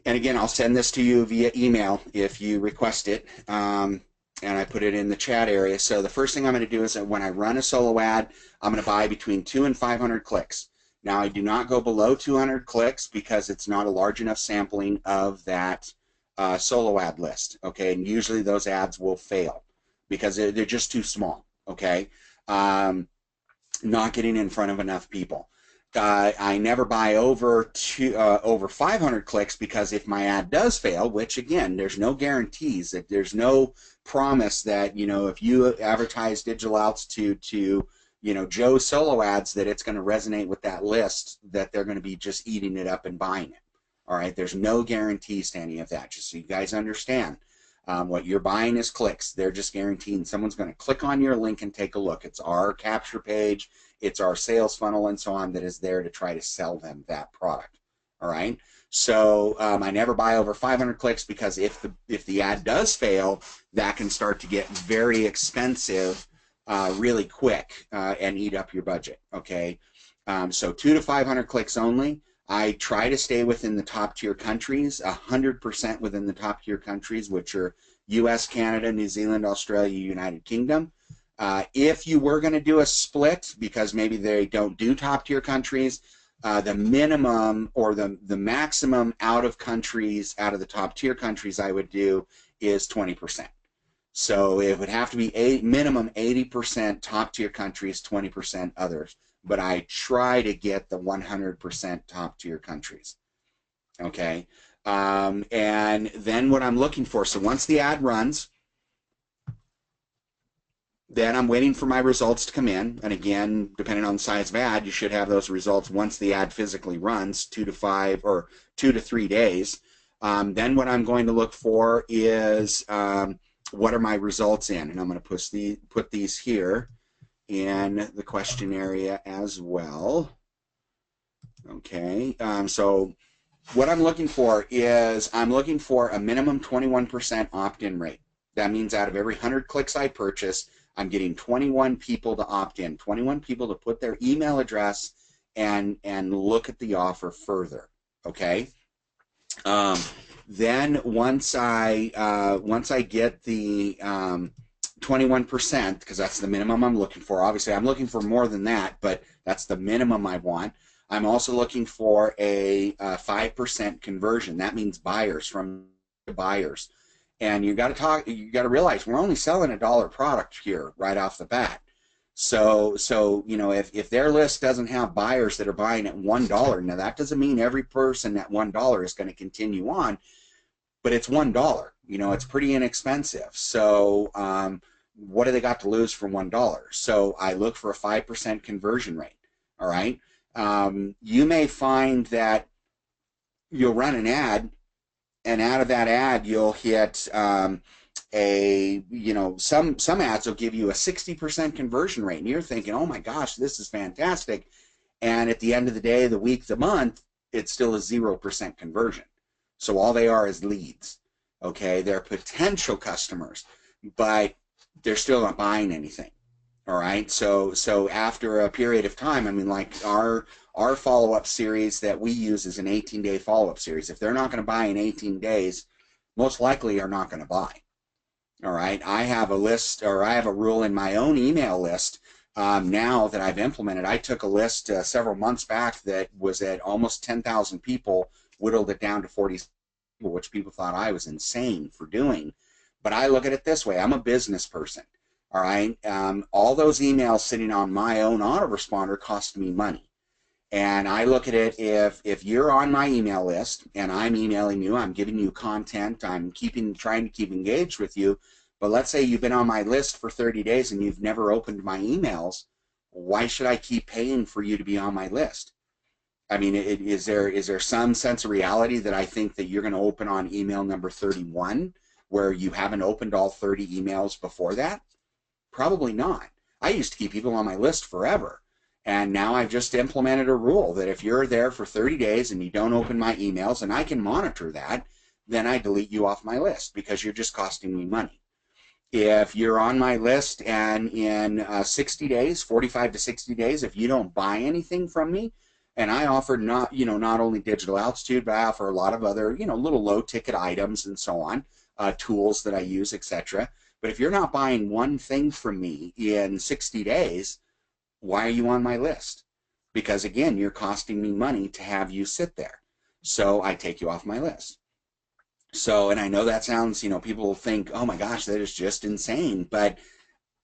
And again, I'll send this to you via email if you request it, and I put it in the chat area. So the first thing I'm going to do is that when I run a solo ad, I'm going to buy between 200 and 500 clicks. Now, I do not go below 200 clicks because it's not a large enough sampling of that solo ad list, okay? And usually those ads will fail because they're just too small, okay? Not getting in front of enough people. I never buy over 500 clicks because if my ad does fail, which again, there's no guarantees, that there's no promise that, if you advertise digital outs to Joe's solo ads, that it's going to resonate with that list, that they're going to be just eating it up and buying it. All right, there's no guarantees to any of that, just so you guys understand. What you're buying is clicks. They're just guaranteeing someone's going to click on your link and take a look. It's our capture page, it's our sales funnel, and so on that is there to try to sell them that product. All right. So I never buy over 500 clicks, because if the ad does fail, that can start to get very expensive really quick and eat up your budget. Okay. So 200 to 500 clicks only. I try to stay within the top tier countries, 100% within the top tier countries, which are US, Canada, New Zealand, Australia, United Kingdom. If you were going to do a split, because maybe they don't do top tier countries, the minimum or the maximum out of the top tier countries I would do is 20%. So it would have to be minimum 80% top tier countries, 20% others. But I try to get the 100% top tier countries. Okay. And then what I'm looking for, so once the ad runs, then I'm waiting for my results to come in. And again, depending on the size of ad, you should have those results once the ad physically runs, 2 to 3 days. Then what I'm going to look for is what are my results in? And I'm going to put these here in the question area as well. Okay, so what I'm looking for is I'm looking for a minimum 21% opt-in rate. That means out of every 100 clicks I purchase, I'm getting 21 people to opt in, 21 people to put their email address and look at the offer further. Okay. Then once I get the 21%, because that's the minimum I'm looking for. Obviously, I'm looking for more than that, but that's the minimum I want. I'm also looking for a 5% conversion. That means buyers from buyers. And you got to realize we're only selling a $1 product here right off the bat. So you know, if their list doesn't have buyers that are buying at $1, now that doesn't mean every person at $1 is going to continue on, but it's $1. You know, it's pretty inexpensive. So what do they got to lose for $1? So I look for a 5% conversion rate. All right. You may find that you'll run an ad, and out of that ad you'll hit some ads will give you a 60% conversion rate, and you're thinking, oh my gosh, this is fantastic. And at the end of the day, the week, the month, it's still a 0% conversion. So all they are is leads. Okay, they're potential customers, but they're still not buying anything. All right, so after a period of time, I mean, like our follow-up series that we use is an 18-day follow-up series. If they're not going to buy in 18 days, most likely are not going to buy. All right, I have a list, or I have a rule in my own email list now that I've implemented. I took a list several months back that was at almost 10,000 people, whittled it down to 40 people, which people thought I was insane for doing. But I look at it this way. I'm a business person. All right, all those emails sitting on my own autoresponder cost me money. And I look at it, if you're on my email list and I'm emailing you, I'm giving you content, I'm trying to keep engaged with you, but let's say you've been on my list for 30 days and you've never opened my emails, why should I keep paying for you to be on my list? I mean, is there some sense of reality that I think that you're going to open on email number 31 where you haven't opened all 30 emails before that? Probably not. I used to keep people on my list forever. And now I've just implemented a rule that if you're there for 30 days and you don't open my emails, and I can monitor that, then I delete you off my list because you're just costing me money. If you're on my list and in 60 days, 45 to 60 days, if you don't buy anything from me, and I offer not only digital altitude, but I offer a lot of other, little low ticket items and so on, tools that I use, etc. But if you're not buying one thing from me in 60 days, why are you on my list? Because again, you're costing me money to have you sit there. So I take you off my list. So, and I know that sounds, people will think, oh my gosh, that is just insane. But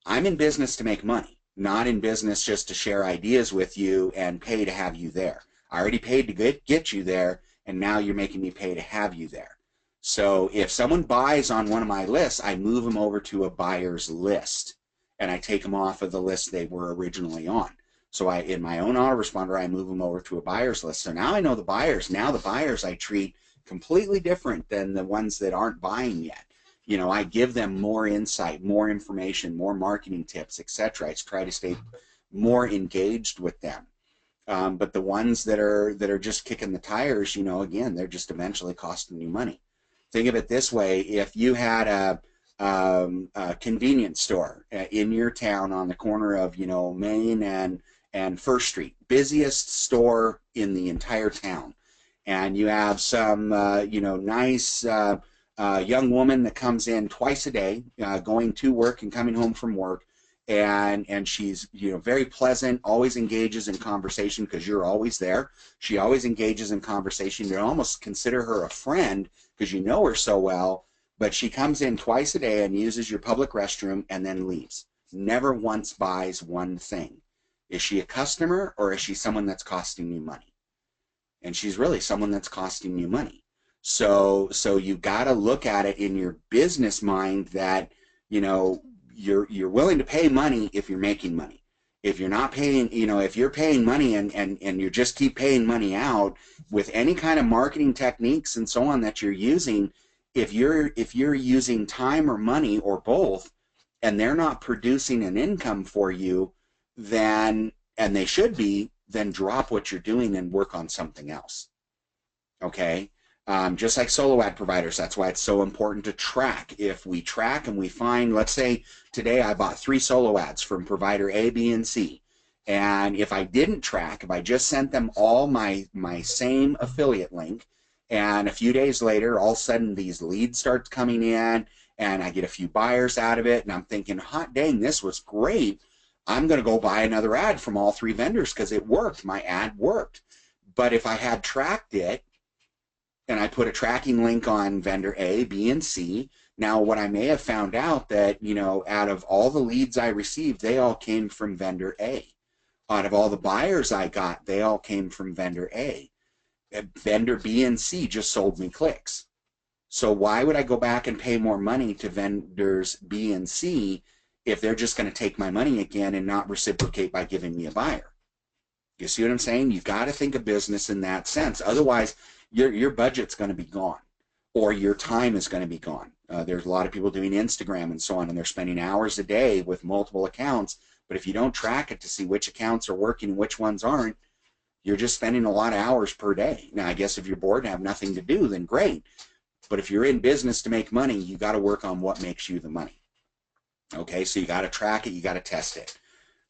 I'm in business to make money, not in business just to share ideas with you and pay to have you there. I already paid to get you there, and now you're making me pay to have you there. So if someone buys on one of my lists, I move them over to a buyer's list, and I take them off of the list they were originally on. So in my own autoresponder, I move them over to a buyer's list. So now I know the buyers. Now the buyers I treat completely different than the ones that aren't buying yet. You know, I give them more insight, more information, more marketing tips, etc. I try to stay more engaged with them. But the ones that are just kicking the tires, you know, again, they're just eventually costing you money. Think of it this way: if you had a convenience store in your town on the corner of, you know, Main and First Street, busiest store in the entire town, and you have some you know, nice young woman that comes in twice a day, going to work and coming home from work, and she's, you know, very pleasant, always engages in conversation because you're always there. She always engages in conversation. You almost consider her a friend because you know her so well. But she comes in twice a day and uses your public restroom and then leaves. Never once buys one thing. Is she a customer, or is she someone that's costing you money? And she's really someone that's costing you money. So you got to look at it in your business mind that, you know, you're willing to pay money if you're making money. If you're not paying, you know, if you're paying money and you just keep paying money out with any kind of marketing techniques and so on that you're using, if you're using time or money or both, and they're not producing an income for you, then, and they should be, then drop what you're doing and work on something else. Okay? Just like solo ad providers, that's why it's so important to track. If we track and we find, let's say today I bought 3 solo ads from provider A, B, and C. And if I didn't track, if I just sent them all my same affiliate link, and a few days later, all of a sudden these leads start coming in, and I get a few buyers out of it, and I'm thinking, hot dang, this was great. I'm going to go buy another ad from all 3 vendors because it worked. My ad worked. But if I had tracked it, and I put a tracking link on vendor A, B, and C, now what I may have found out that, you know, out of all the leads I received, they all came from vendor A. Out of all the buyers I got, they all came from vendor A. Vendor B and C just sold me clicks. So why would I go back and pay more money to vendors B and C if they're just going to take my money again and not reciprocate by giving me a buyer? You see what I'm saying? You've got to think of business in that sense. Otherwise, your budget's going to be gone, or your time is going to be gone. There's a lot of people doing Instagram and so on, and they're spending hours a day with multiple accounts. But if you don't track it to see which accounts are working and which ones aren't, you're just spending a lot of hours per day. Now, I guess if you're bored and have nothing to do, then great. But if you're in business to make money, you got to work on what makes you the money. Okay, so you got to track it, you got to test it.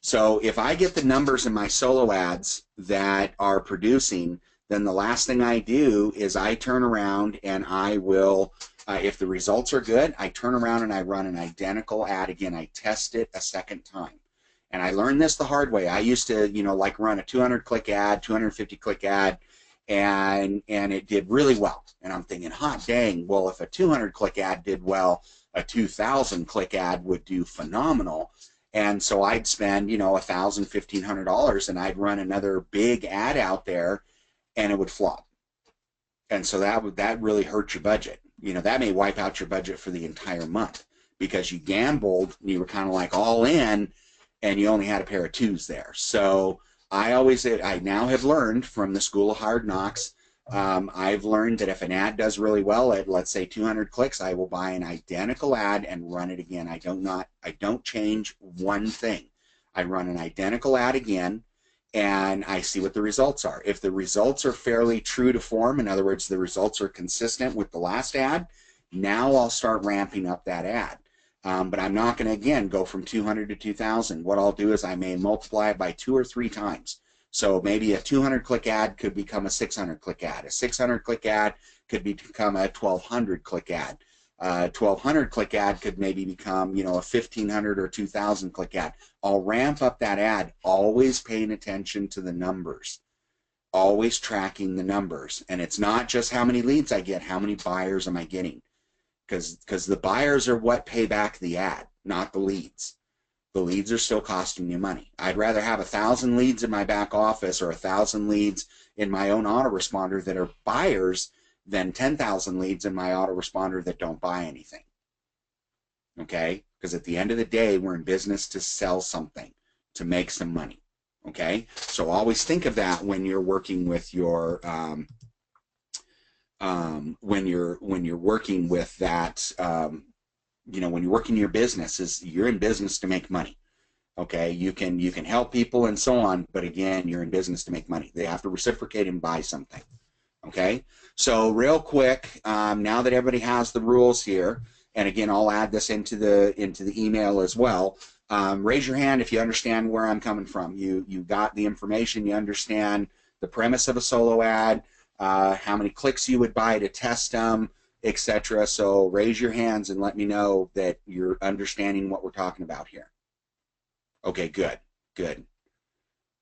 So if I get the numbers in my solo ads that are producing, then the last thing I do is I turn around and I will, if the results are good, I turn around and I run an identical ad again. I test it a second time. And I learned this the hard way. I used to, you know, like run a 200-click ad, 250-click ad, and it did really well. And I'm thinking, hot dang, well, if a 200-click ad did well, a 2,000-click ad would do phenomenal. And so I'd spend, you know, $1,000, $1,500, and I'd run another big ad out there, and it would flop. And so that really hurt your budget. You know, that may wipe out your budget for the entire month because you gambled, and you were kind of like all in, and you only had a pair of 2s there. So I now have learned from the School of Hard Knocks, I've learned that if an ad does really well at, let's say, 200 clicks, I will buy an identical ad and run it again. I don't change one thing. I run an identical ad again, and I see what the results are. If the results are fairly true to form, in other words, the results are consistent with the last ad, now I'll start ramping up that ad. But I'm not going to, again, go from 200 to 2,000. What I'll do is I may multiply it by 2 or 3 times. So maybe a 200-click ad could become a 600-click ad. A 600-click ad could become a 1,200-click ad. A 1,200-click ad could maybe become, you know, a 1,500 or 2,000-click ad. I'll ramp up that ad, always paying attention to the numbers, always tracking the numbers. And it's not just how many leads I get, how many buyers am I getting? Because the buyers are what pay back the ad, not the leads. The leads are still costing you money. I'd rather have 1,000 leads in my back office or 1,000 leads in my own autoresponder that are buyers than 10,000 leads in my autoresponder that don't buy anything. Okay? Because at the end of the day, we're in business to sell something, to make some money. Okay? So always think of that when you're working with your when you're working with that you know, when you're working your business, is you're in business to make money. Okay, you can help people and so on, but again, you're in business to make money. They have to reciprocate and buy something. Okay, so real quick, now that everybody has the rules here, and again, I'll add this into the email as well. Raise your hand if you understand where I'm coming from. You got the information. You understand the premise of a solo ad, how many clicks you would buy to test them, etc. So raise your hands and let me know that you're understanding what we're talking about here. Okay, good, good.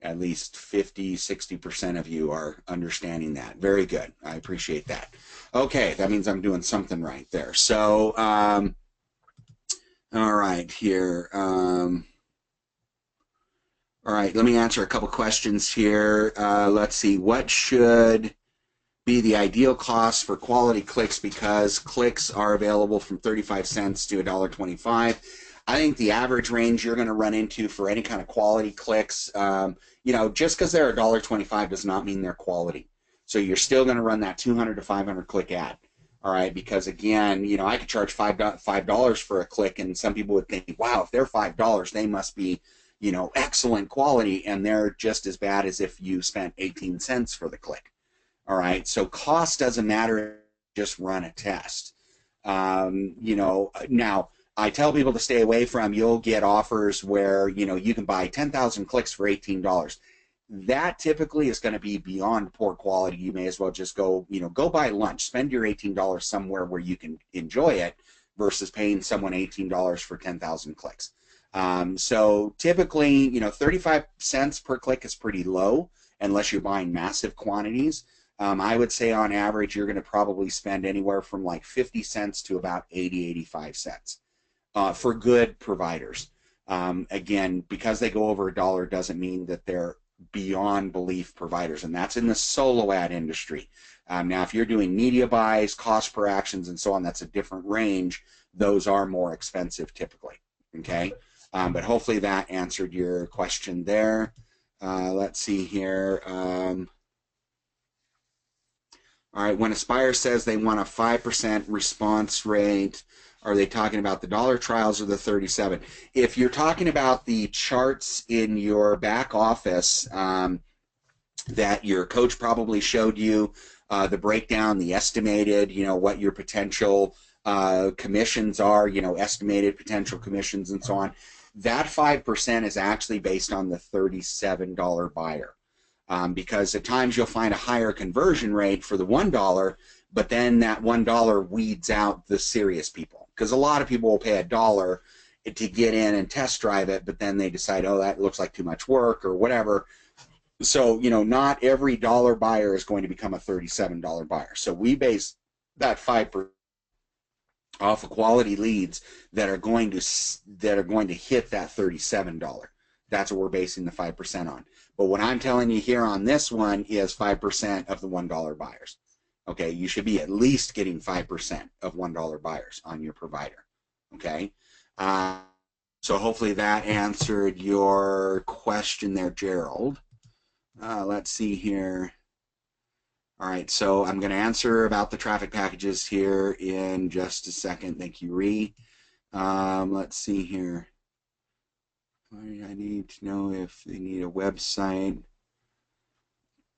At least 50, 60% of you are understanding that. Very good. I appreciate that. Okay, that means I'm doing something right there. So, all right, here. All right, let me answer a couple questions here. Let's see. What should be the ideal cost for quality clicks, because clicks are available from 35 cents to $1.25. I think the average range you're going to run into for any kind of quality clicks, you know, just because they're $1.25 does not mean they're quality. So you're still going to run that 200 to 500 click ad. All right, because again, you know, I could charge $5 for a click, and some people would think, wow, if they're $5, they must be, you know, excellent quality, and they're just as bad as if you spent 18 cents for the click. All right, so cost doesn't matter, just run a test. You know, now I tell people to stay away from, you'll get offers where, you know, you can buy 10,000 clicks for $18. That typically is going to be beyond poor quality. You may as well just go, you know, go buy lunch, spend your $18 somewhere where you can enjoy it versus paying someone $18 for 10,000 clicks. So typically, you know, 35 cents per click is pretty low unless you're buying massive quantities. I would say on average, you're going to probably spend anywhere from like 50 cents to about 80, 85 cents for good providers. Again, because they go over $1 doesn't mean that they're beyond belief providers, and that's in the solo ad industry. Now, if you're doing media buys, cost per actions, and so on, that's a different range. Those are more expensive typically, okay? But hopefully that answered your question there. Let's see here. All right, when Aspire says they want a 5% response rate, are they talking about the dollar trials or the 37? If you're talking about the charts in your back office that your coach probably showed you, the breakdown, the estimated, you know, what your potential commissions are, you know, estimated potential commissions and so on, that 5% is actually based on the $37 buyer. Because at times you'll find a higher conversion rate for the $1, but then that $1 weeds out the serious people. Because a lot of people will pay $1 to get in and test drive it, but then they decide, oh, that looks like too much work or whatever. So, you know, not every dollar buyer is going to become a $37 buyer. So we base that 5% off of quality leads that are going to hit that $37. That's what we're basing the 5% on. But what I'm telling you here on this one is 5% of the $1 buyers. Okay, you should be at least getting 5% of $1 buyers on your provider. Okay, so hopefully that answered your question there, Gerald. Let's see here. All right, so I'm going to answer about the traffic packages here in just a second. Thank you, Ree. Let's see here. I need to know if they need a website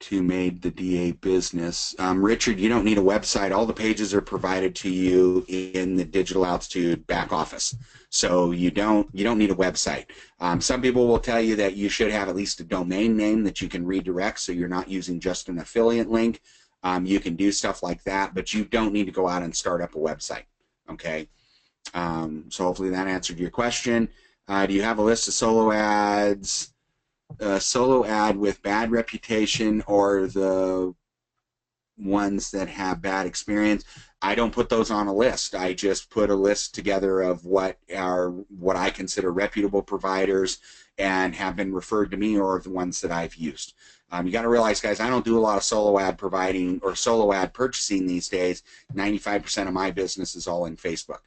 to made the DA business. Richard, you don't need a website. All the pages are provided to you in the Digital Altitude back office. So you don't need a website. Some people will tell you that you should have at least a domain name that you can redirect, so you're not using just an affiliate link. You can do stuff like that, but you don't need to go out and start up a website. Okay. So hopefully that answered your question. Do you have a list of solo ads, solo ad with bad reputation or the ones that have bad experience? I don't put those on a list. I just put a list together of what I consider reputable providers and have been referred to me, or the ones that I've used. You got to realize, guys, I don't do a lot of solo ad providing or solo ad purchasing these days. 95% of my business is all in Facebook.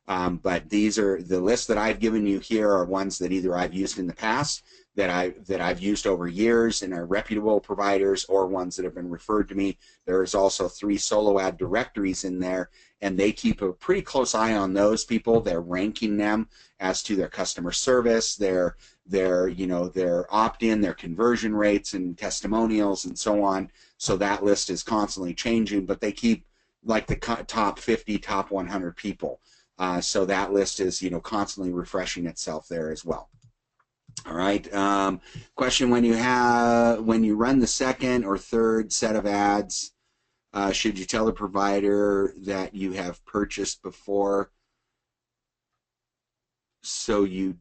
But these are the lists that I've given you here are ones that either I've used in the past, that I've used over years and are reputable providers, or ones that have been referred to me. There's also 3 solo ad directories in there, and they keep a pretty close eye on those people. They're ranking them as to their customer service, their opt-in, their conversion rates and testimonials and so on. So that list is constantly changing, but they keep like the top 50, top 100 people. So that list is, constantly refreshing itself there as well. All right. Question: when you run the second or third set of ads, should you tell the provider that you have purchased before, so you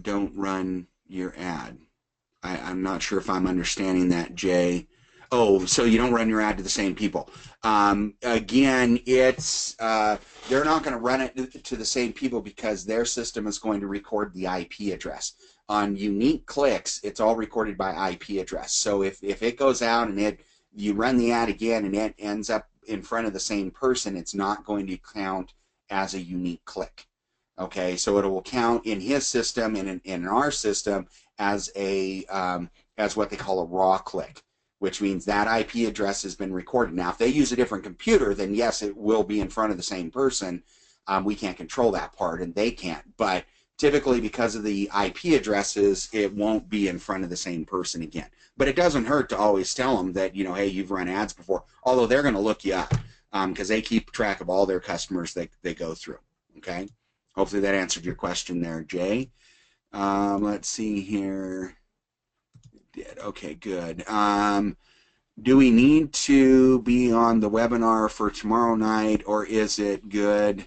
don't run your ad? I'm not sure if I'm understanding that, Jay. Oh, so you don't run your ad to the same people. Again, it's they're not going to run it to the same people because their system is going to record the IP address. On unique clicks, it's all recorded by IP address. So if it goes out and you run the ad again and it ends up in front of the same person, it's not going to count as a unique click. Okay, so it will count in his system and in our system as as what they call a raw click, which means that IP address has been recorded. Now, if they use a different computer, then yes, it will be in front of the same person. We can't control that part, and they can't. But typically, because of the IP addresses, it won't be in front of the same person again. But it doesn't hurt to always tell them that, hey, you've run ads before, although they're going to look you up because they keep track of all their customers that they go through. Okay? Hopefully that answered your question there, Jay. Let's see here. Did. Okay, good. Do we need to be on the webinar for tomorrow night, or is it good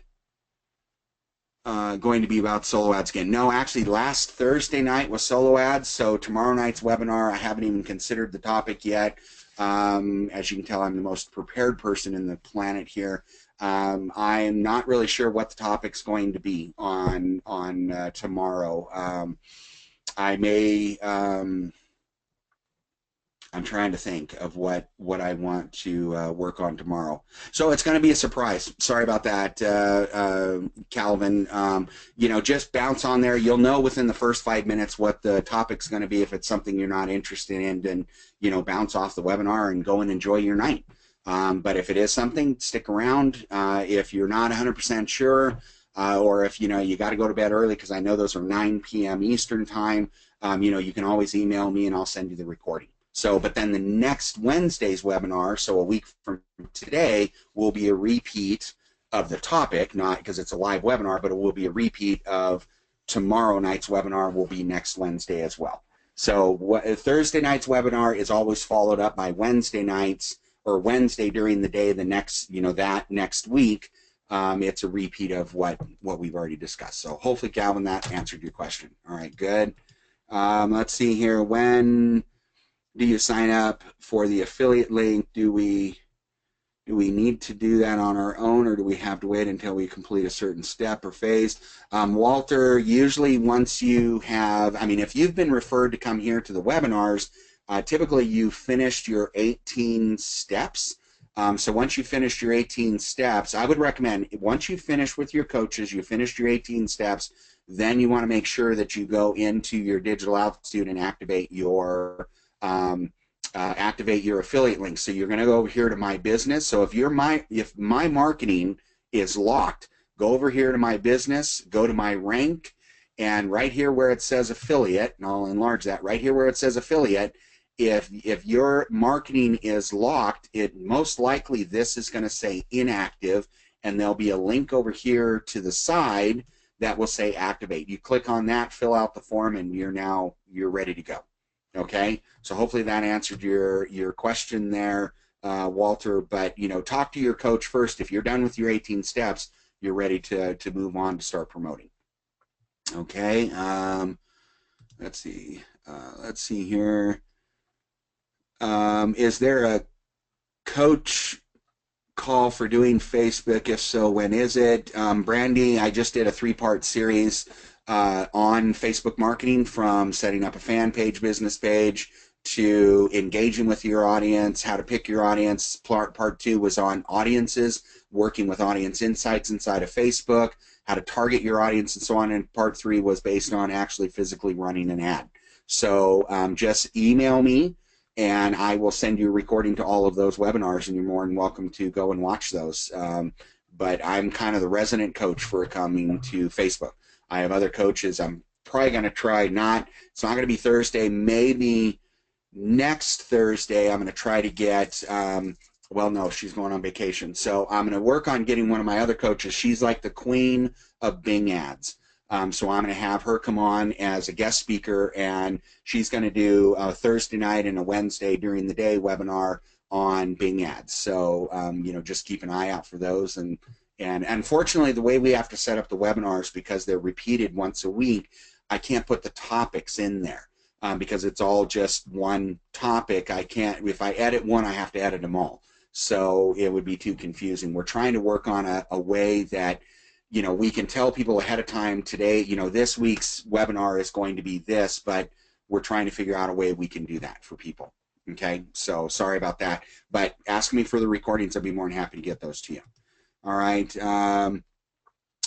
going to be about solo ads again? No, actually last Thursday night was solo ads, so tomorrow night's webinar, I haven't even considered the topic yet. As you can tell, I'm the most prepared person in the planet here. I'm not really sure what the topic's going to be on tomorrow. I may... I'm trying to think of what I want to work on tomorrow. So it's going to be a surprise. Sorry about that, Calvin. Just bounce on there. You'll know within the first 5 minutes what the topic's going to be. If it's something you're not interested in, then, bounce off the webinar and go and enjoy your night. But if it is something, stick around. If you're not 100% sure, or if, you got to go to bed early, because I know those are 9 p.m. Eastern time, you can always email me and I'll send you the recording. So, but then the next Wednesday's webinar, so a week from today, will be a repeat of the topic, not because it's a live webinar, but it will be a repeat of tomorrow night's webinar will be next Wednesday as well. So Thursday night's webinar is always followed up by Wednesday nights, or Wednesday during the day, the next, that next week. It's a repeat of what we've already discussed. So hopefully, Calvin, that answered your question. All right, good. Let's see here. When do you sign up for the affiliate link? Do we need to do that on our own, or do we have to wait until we complete a certain step or phase? Walter, usually once you have, if you've been referred to come here to the webinars, typically you finished your 18 steps. So once you finished your 18 steps, I would recommend, once you finish with your coaches, you finished your 18 steps, then you want to make sure that you go into your Digital Altitude and activate your affiliate link. So you're going to go over here to My Business. So if My Marketing is locked, go over here to My Business, go to My Rank, and right here where it says Affiliate, and I'll enlarge that, right here where it says Affiliate, if your marketing is locked, it most likely this is going to say inactive, and there'll be a link over here to the side that will say activate. You click on that, fill out the form, and you're ready to go. Okay, so hopefully that answered your question there, Walter. But talk to your coach first. If you're done with your 18 steps, you're ready to move on to start promoting. Okay, let's see here. Is there a coach call for doing Facebook? If so, when is it? Brandy, I just did a 3-part series on Facebook marketing, from setting up a fan page, business page, to engaging with your audience, how to pick your audience. Part 2 was on audiences, working with audience insights inside of Facebook, how to target your audience, and so on. And part 3 was based on actually physically running an ad. So just email me, and I will send you a recording to all of those webinars, and you're more than welcome to go and watch those. But I'm kind of the resident coach for coming to Facebook. I have other coaches. I'm probably going to try it's not going to be Thursday, maybe next Thursday. I'm going to try to get, well, no, she's going on vacation. So I'm going to work on getting one of my other coaches. She's like the queen of Bing ads. So I'm going to have her come on as a guest speaker, and she's going to do a Thursday night and a Wednesday during the day webinar on Bing ads. So, you know, just keep an eye out for those. And unfortunately, the way we have to set up the webinars, because they're repeated once a week, I can't put the topics in there because it's all just one topic. I can't, if I edit one, I have to edit them all. So it would be too confusing. We're trying to work on a way that, you know, we can tell people ahead of time today, you know, this week's webinar is going to be this, but we're trying to figure out a way we can do that for people. Okay, so sorry about that, but ask me for the recordings. I'll be more than happy to get those to you. All right.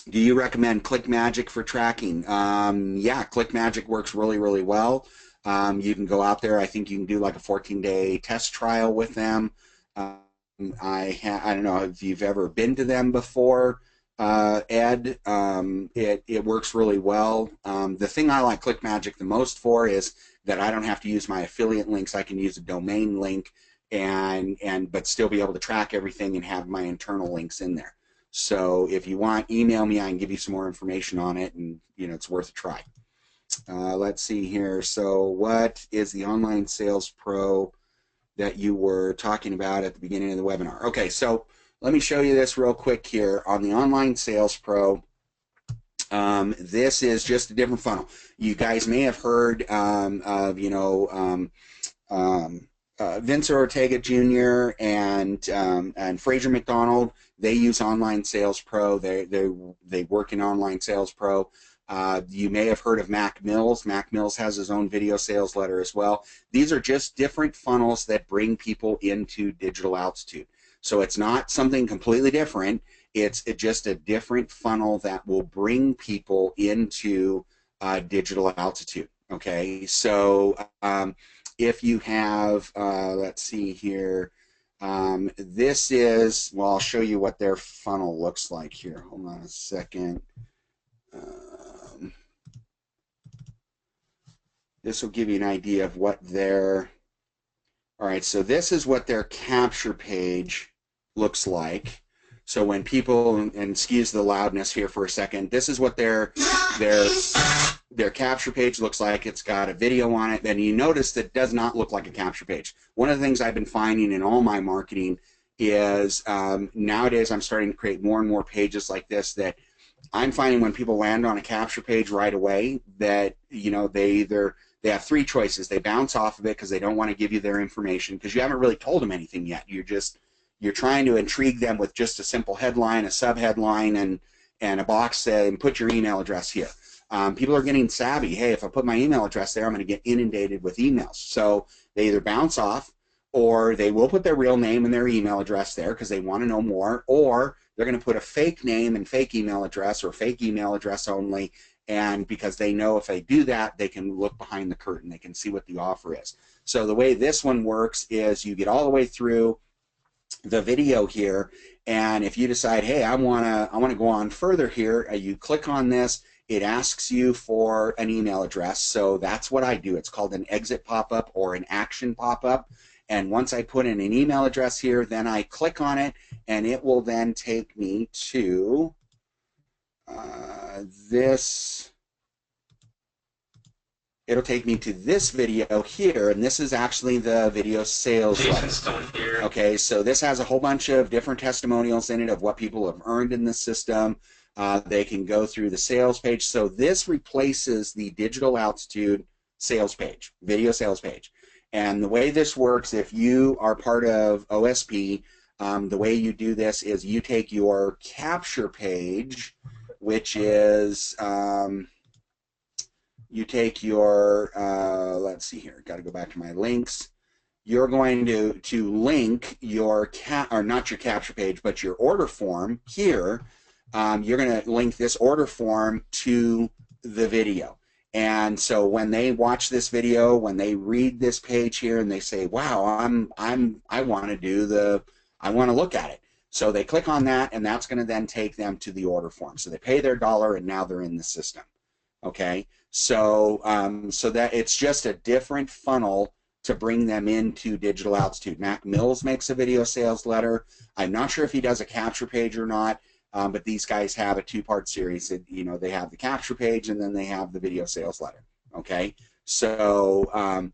Do you recommend ClickMagick for tracking? Yeah, ClickMagick works really, really well. You can go out there. I think you can do like a 14-day test trial with them. I don't know if you've ever been to them before, Ed. It works really well. The thing I like ClickMagick the most for is that I don't have to use my affiliate links. I can use a domain link but still be able to track everything and have my internal links in there. So if you want, email me. I can give you some more information on it, and you know, it's worth a try. Let's see here. So what is the Online Sales Pro that you were talking about at the beginning of the webinar? Okay, so let me show you this real quick here. On the Online Sales Pro, this is just a different funnel. You guys may have heard of, you know, Vince Ortega Jr. and Fraser McDonald. They use Online Sales Pro. They work in Online Sales Pro. You may have heard of Mac Mills. Mac Mills has his own video sales letter as well. These are just different funnels that bring people into Digital Altitude. So it's not something completely different. It's just a different funnel that will bring people into Digital Altitude. Okay, so if you have, let's see here, this is, well, I'll show you what their funnel looks like here. Hold on a second. This will give you an idea of what their, all right, so this is what their capture page looks like. So when people, and excuse the loudness here for a second, this is what their capture page looks like. It's got a video on it. Then you notice that it does not look like a capture page. One of the things I've been finding in all my marketing is nowadays I'm starting to create more and more pages like this that I'm finding when people land on a capture page right away that, you know, they have 3 choices. They bounce off of it because they don't want to give you their information because you haven't really told them anything yet. You're trying to intrigue them with just a simple headline, a subheadline, and a box and put your email address here. People are getting savvy. Hey, if I put my email address there, I'm going to get inundated with emails. So they either bounce off, or they will put their real name and their email address there because they want to know more, or they're going to put a fake name and fake email address or fake email address only, and because they know if they do that, they can look behind the curtain. They can see what the offer is. So the way this one works is you get all the way through the video here, and if you decide, hey, I want to go on further here, you click on this. It asks you for an email address, so that's what I do. It's called an exit pop-up or an action pop-up. And once I put in an email address here, then I click on it, and it will then take me to this. It'll take me to this video here, and this is actually the video sales letter. Okay, so this has a whole bunch of different testimonials in it of what people have earned in the system. They can go through the sales page. So this replaces the Digital Altitude sales page, video sales page. And the way this works, if you are part of OSP, the way you do this is you take your capture page, which is, you take your, let's see here, got to go back to my links. you're going to link your or not your capture page, but your order form here. You're going to link this order form to the video. And so when they watch this video, when they read this page here and they say, wow, I want to do I want to look at it. So they click on that, and that's going to then take them to the order form. So they pay their $1 and now they're in the system. Okay. So, so that it's just a different funnel to bring them into Digital Altitude. Mac Mills makes a video sales letter. I'm not sure if he does a capture page or not. But these guys have a two-part series. You know, they have the capture page and then they have the video sales letter. Okay, so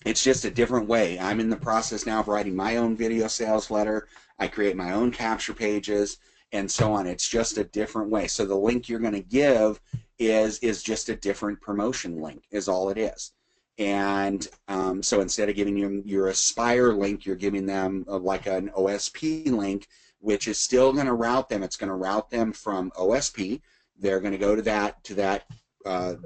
it's just a different way. I'm in the process now of writing my own video sales letter. I create my own capture pages and so on. It's just a different way. So the link you're going to give is just a different promotion link, is all it is. And so instead of giving them your Aspire link, you're giving them like an OSP link, which is still going to route them. It's going to route them from OSP. They're going to go to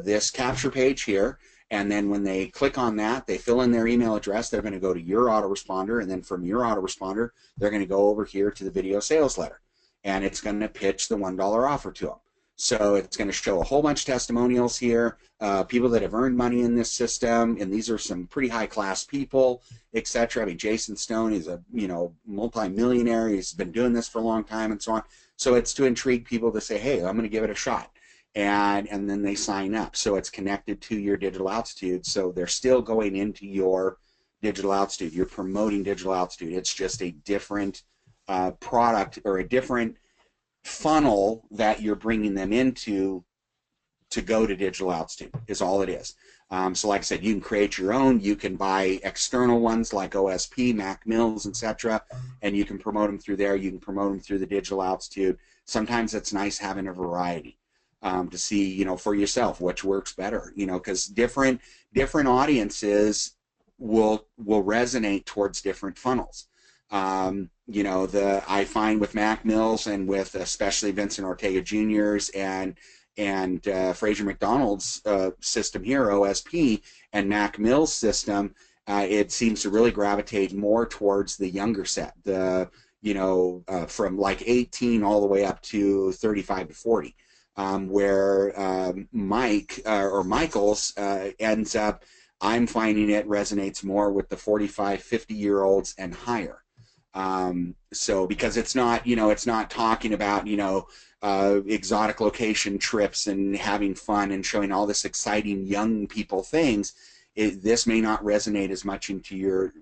this capture page here, and then when they click on that, they fill in their email address. They're going to go to your autoresponder, and then from your autoresponder, they're going to go over here to the video sales letter, and it's going to pitch the $1 offer to them. So it's going to show a whole bunch of testimonials here, people that have earned money in this system, and these are some pretty high-class people, etc. I mean, Jason Stone is a multi-millionaire. He's been doing this for a long time, and so on. So it's to intrigue people to say, hey, I'm going to give it a shot, and then they sign up. So it's connected to your Digital Altitude. So they're still going into your Digital Altitude. You're promoting Digital Altitude. It's just a different product or a different funnel that you're bringing them into to go to Digital Altitude is all it is. So like I said, you can create your own. You can buy external ones like OSP, Mac Mills, etc., and you can promote them through there. You can promote them through the Digital Altitude. Sometimes it's nice having a variety to see, for yourself which works better, because different audiences will resonate towards different funnels. I find with Mac Mills and with especially Vincent Ortega Jr.'s and Fraser McDonald's system here, OSP, and Mac Mills system, it seems to really gravitate more towards the younger set, from like 18 all the way up to 35 to 40, where Mike or Michael's ends up, I'm finding it resonates more with the 45, 50-year-olds and higher. So because it's not, it's not talking about, exotic location trips and having fun and showing all this exciting young people things, this may not resonate as much into your,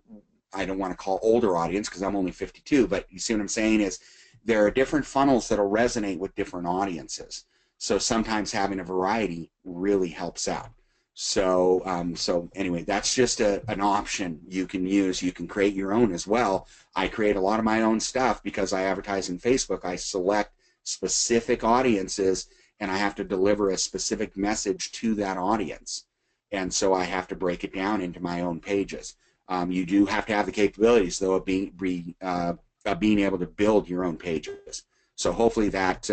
I don't want to call older audience because I'm only 52, but you see what I'm saying is there are different funnels that'll resonate with different audiences. So sometimes having a variety really helps out. So, so anyway, that's just an option you can use. You can create your own as well. I create a lot of my own stuff because I advertise in Facebook. I select specific audiences, and I have to deliver a specific message to that audience. And so I have to break it down into my own pages. You do have to have the capabilities, though, of being able to build your own pages. So hopefully that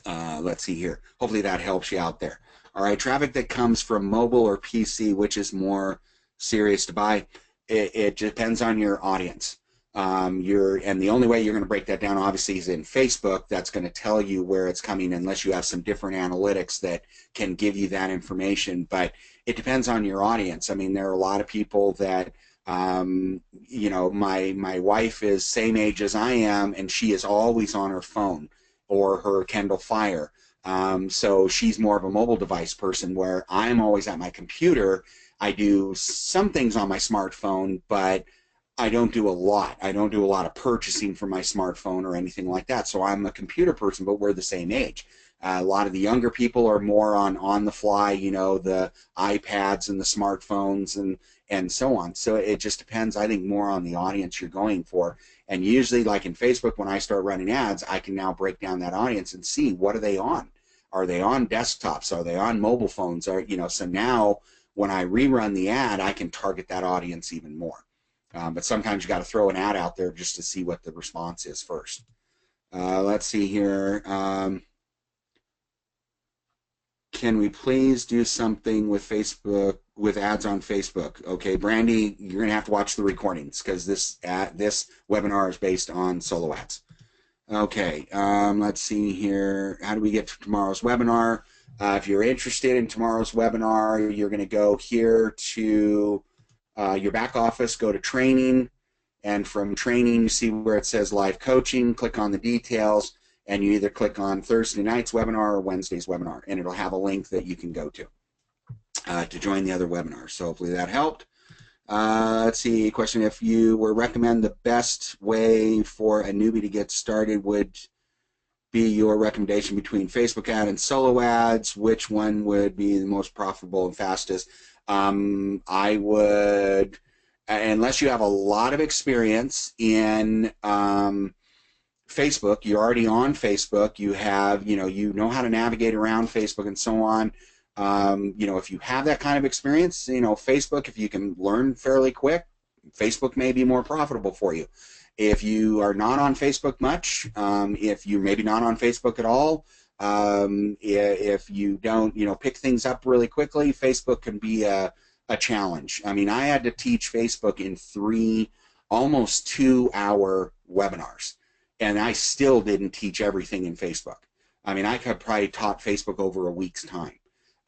let's see here. Hopefully that helps you out there. All right, traffic that comes from mobile or PC, which is more serious to buy, it depends on your audience. And the only way you're going to break that down, obviously, is in Facebook. That's going to tell you where it's coming, unless you have some different analytics that can give you that information. But it depends on your audience. I mean, there are a lot of people that, my wife is same age as I am, and she is always on her phone or her Kindle Fire. So she's more of a mobile device person, where I'm always at my computer. I do some things on my smartphone, but I don't do a lot. I don't do a lot of purchasing from my smartphone or anything like that. So I'm a computer person, but we're the same age. A lot of the younger people are more on the fly, the iPads and the smartphones and so on. So it just depends, I think, more on the audience you're going for. And usually, like in Facebook, when I start running ads, I can now break down that audience and see what are they on. Are they on desktops? Are they on mobile phones? So now when I rerun the ad, I can target that audience even more. But sometimes you got to throw an ad out there just to see what the response is first. Let's see here. can we please do something with Facebook, with ads on Facebook? Okay, Brandy, you're gonna have to watch the recordings because this webinar is based on solo ads. Okay, let's see here. How do we get to tomorrow's webinar? If you're interested in tomorrow's webinar, you're going to go here to your back office, go to training, and from training, you see where it says live coaching, click on the details, and you either click on Thursday night's webinar or Wednesday's webinar, and it'll have a link that you can go to join the other webinar. So hopefully that helped. Let's see, question, if you were recommend the best way for a newbie to get started would be your recommendation between Facebook ad and solo ads, which one would be the most profitable and fastest? I would, unless you have a lot of experience in Facebook, you're already on Facebook, you have, you know how to navigate around Facebook and so on. If you have that kind of experience, Facebook, if you can learn fairly quick, Facebook may be more profitable for you. If you are not on Facebook much, if you're maybe not on Facebook at all, if you don't, pick things up really quickly, Facebook can be a challenge. I mean, I had to teach Facebook in 3 almost 2-hour webinars, and I still didn't teach everything in Facebook. I mean, I could probably taught Facebook over a week's time.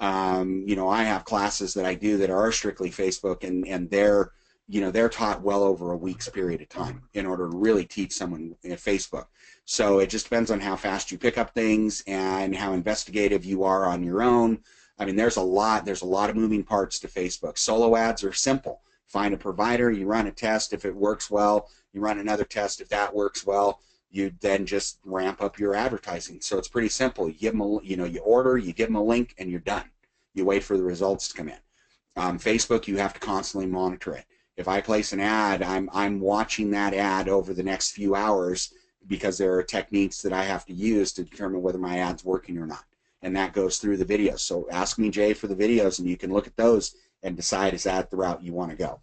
I have classes that I do that are strictly Facebook, and they're taught well over a week's period of time in order to really teach someone in Facebook. So it just depends on how fast you pick up things and how investigative you are on your own. I mean, there's a lot of moving parts to Facebook. Solo ads are simple. Find a provider, you run a test. If it works well, you run another test. If that works well, you then just ramp up your advertising. So it's pretty simple. You give them you order, you give them a link, and you're done. You wait for the results to come in. Facebook, you have to constantly monitor it. If I place an ad, I'm watching that ad over the next few hours because there are techniques that I have to use to determine whether my ad's working or not. And that goes through the videos. So ask me, Jay, for the videos, and you can look at those and decide, is that the route you want to go.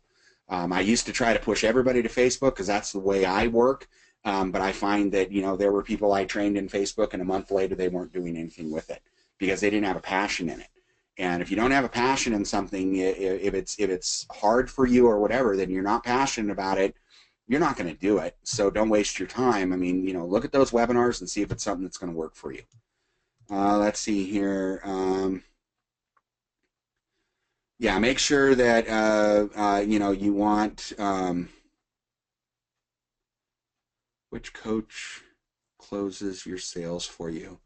I used to try to push everybody to Facebook because that's the way I work. But I find that, there were people I trained in Facebook, and a month later they weren't doing anything with it because they didn't have a passion in it. And if you don't have a passion in something, if it's hard for you or whatever, then you're not passionate about it, you're not going to do it. So don't waste your time. I mean, look at those webinars and see if it's something that's going to work for you. Let's see here. Yeah, make sure that, you want, which coach closes your sales for you?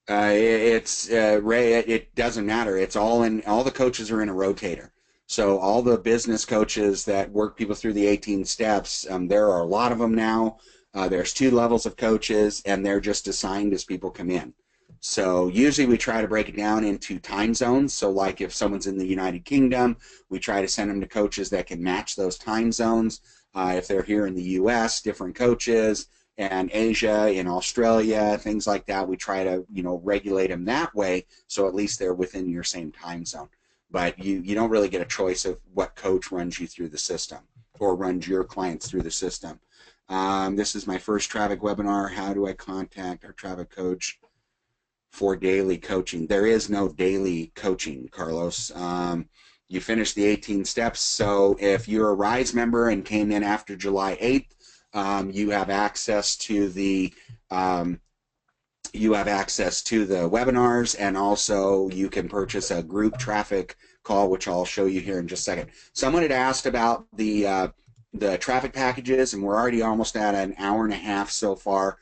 Ray, it doesn't matter. It's all the coaches are in a rotator. So all the business coaches that work people through the 18 steps, there are a lot of them now. There's 2 levels of coaches, and they're just assigned as people come in. So usually we try to break it down into time zones. So like if someone's in the United Kingdom, we try to send them to coaches that can match those time zones. If they're here in the U.S., different coaches. And Asia, in Australia, things like that, we try to, regulate them that way, so at least they're within your same time zone. But you don't really get a choice of what coach runs you through the system or runs your clients through the system. This is my first traffic webinar. How do I contact our traffic coach for daily coaching? There is no daily coaching, Carlos. You finished the 18 steps, so if you're a RISE member and came in after July 8th, you have access to the webinars, and also you can purchase a group traffic call, which I'll show you here in just a second. Someone had asked about the traffic packages, and we're already almost at an hour and a half so far.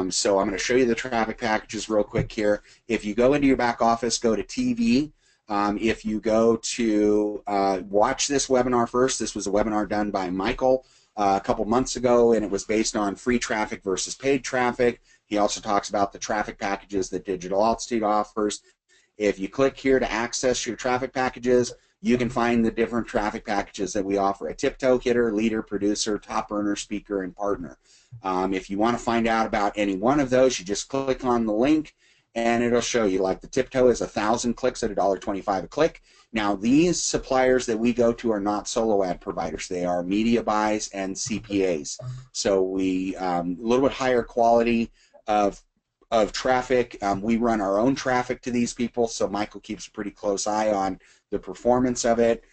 So I'm going to show you the traffic packages real quick here. If you go into your back office, go to TV. If you go to watch this webinar first, this was a webinar done by Michael a couple months ago, and it was based on free traffic versus paid traffic. He also talks about the traffic packages that Digital Altitude offers. If you click here to access your traffic packages, you can find the different traffic packages that we offer: a tiptoe, hitter, leader, producer, top earner, speaker, and partner. If you want to find out about any one of those, you just click on the link and it'll show you. Like the tiptoe is 1,000 clicks at $1.25 a click. Now these suppliers that we go to are not solo ad providers. They are media buys and CPAs. So we a little bit higher quality of of traffic. We run our own traffic to these people, so Michael keeps a pretty close eye on the performance of it.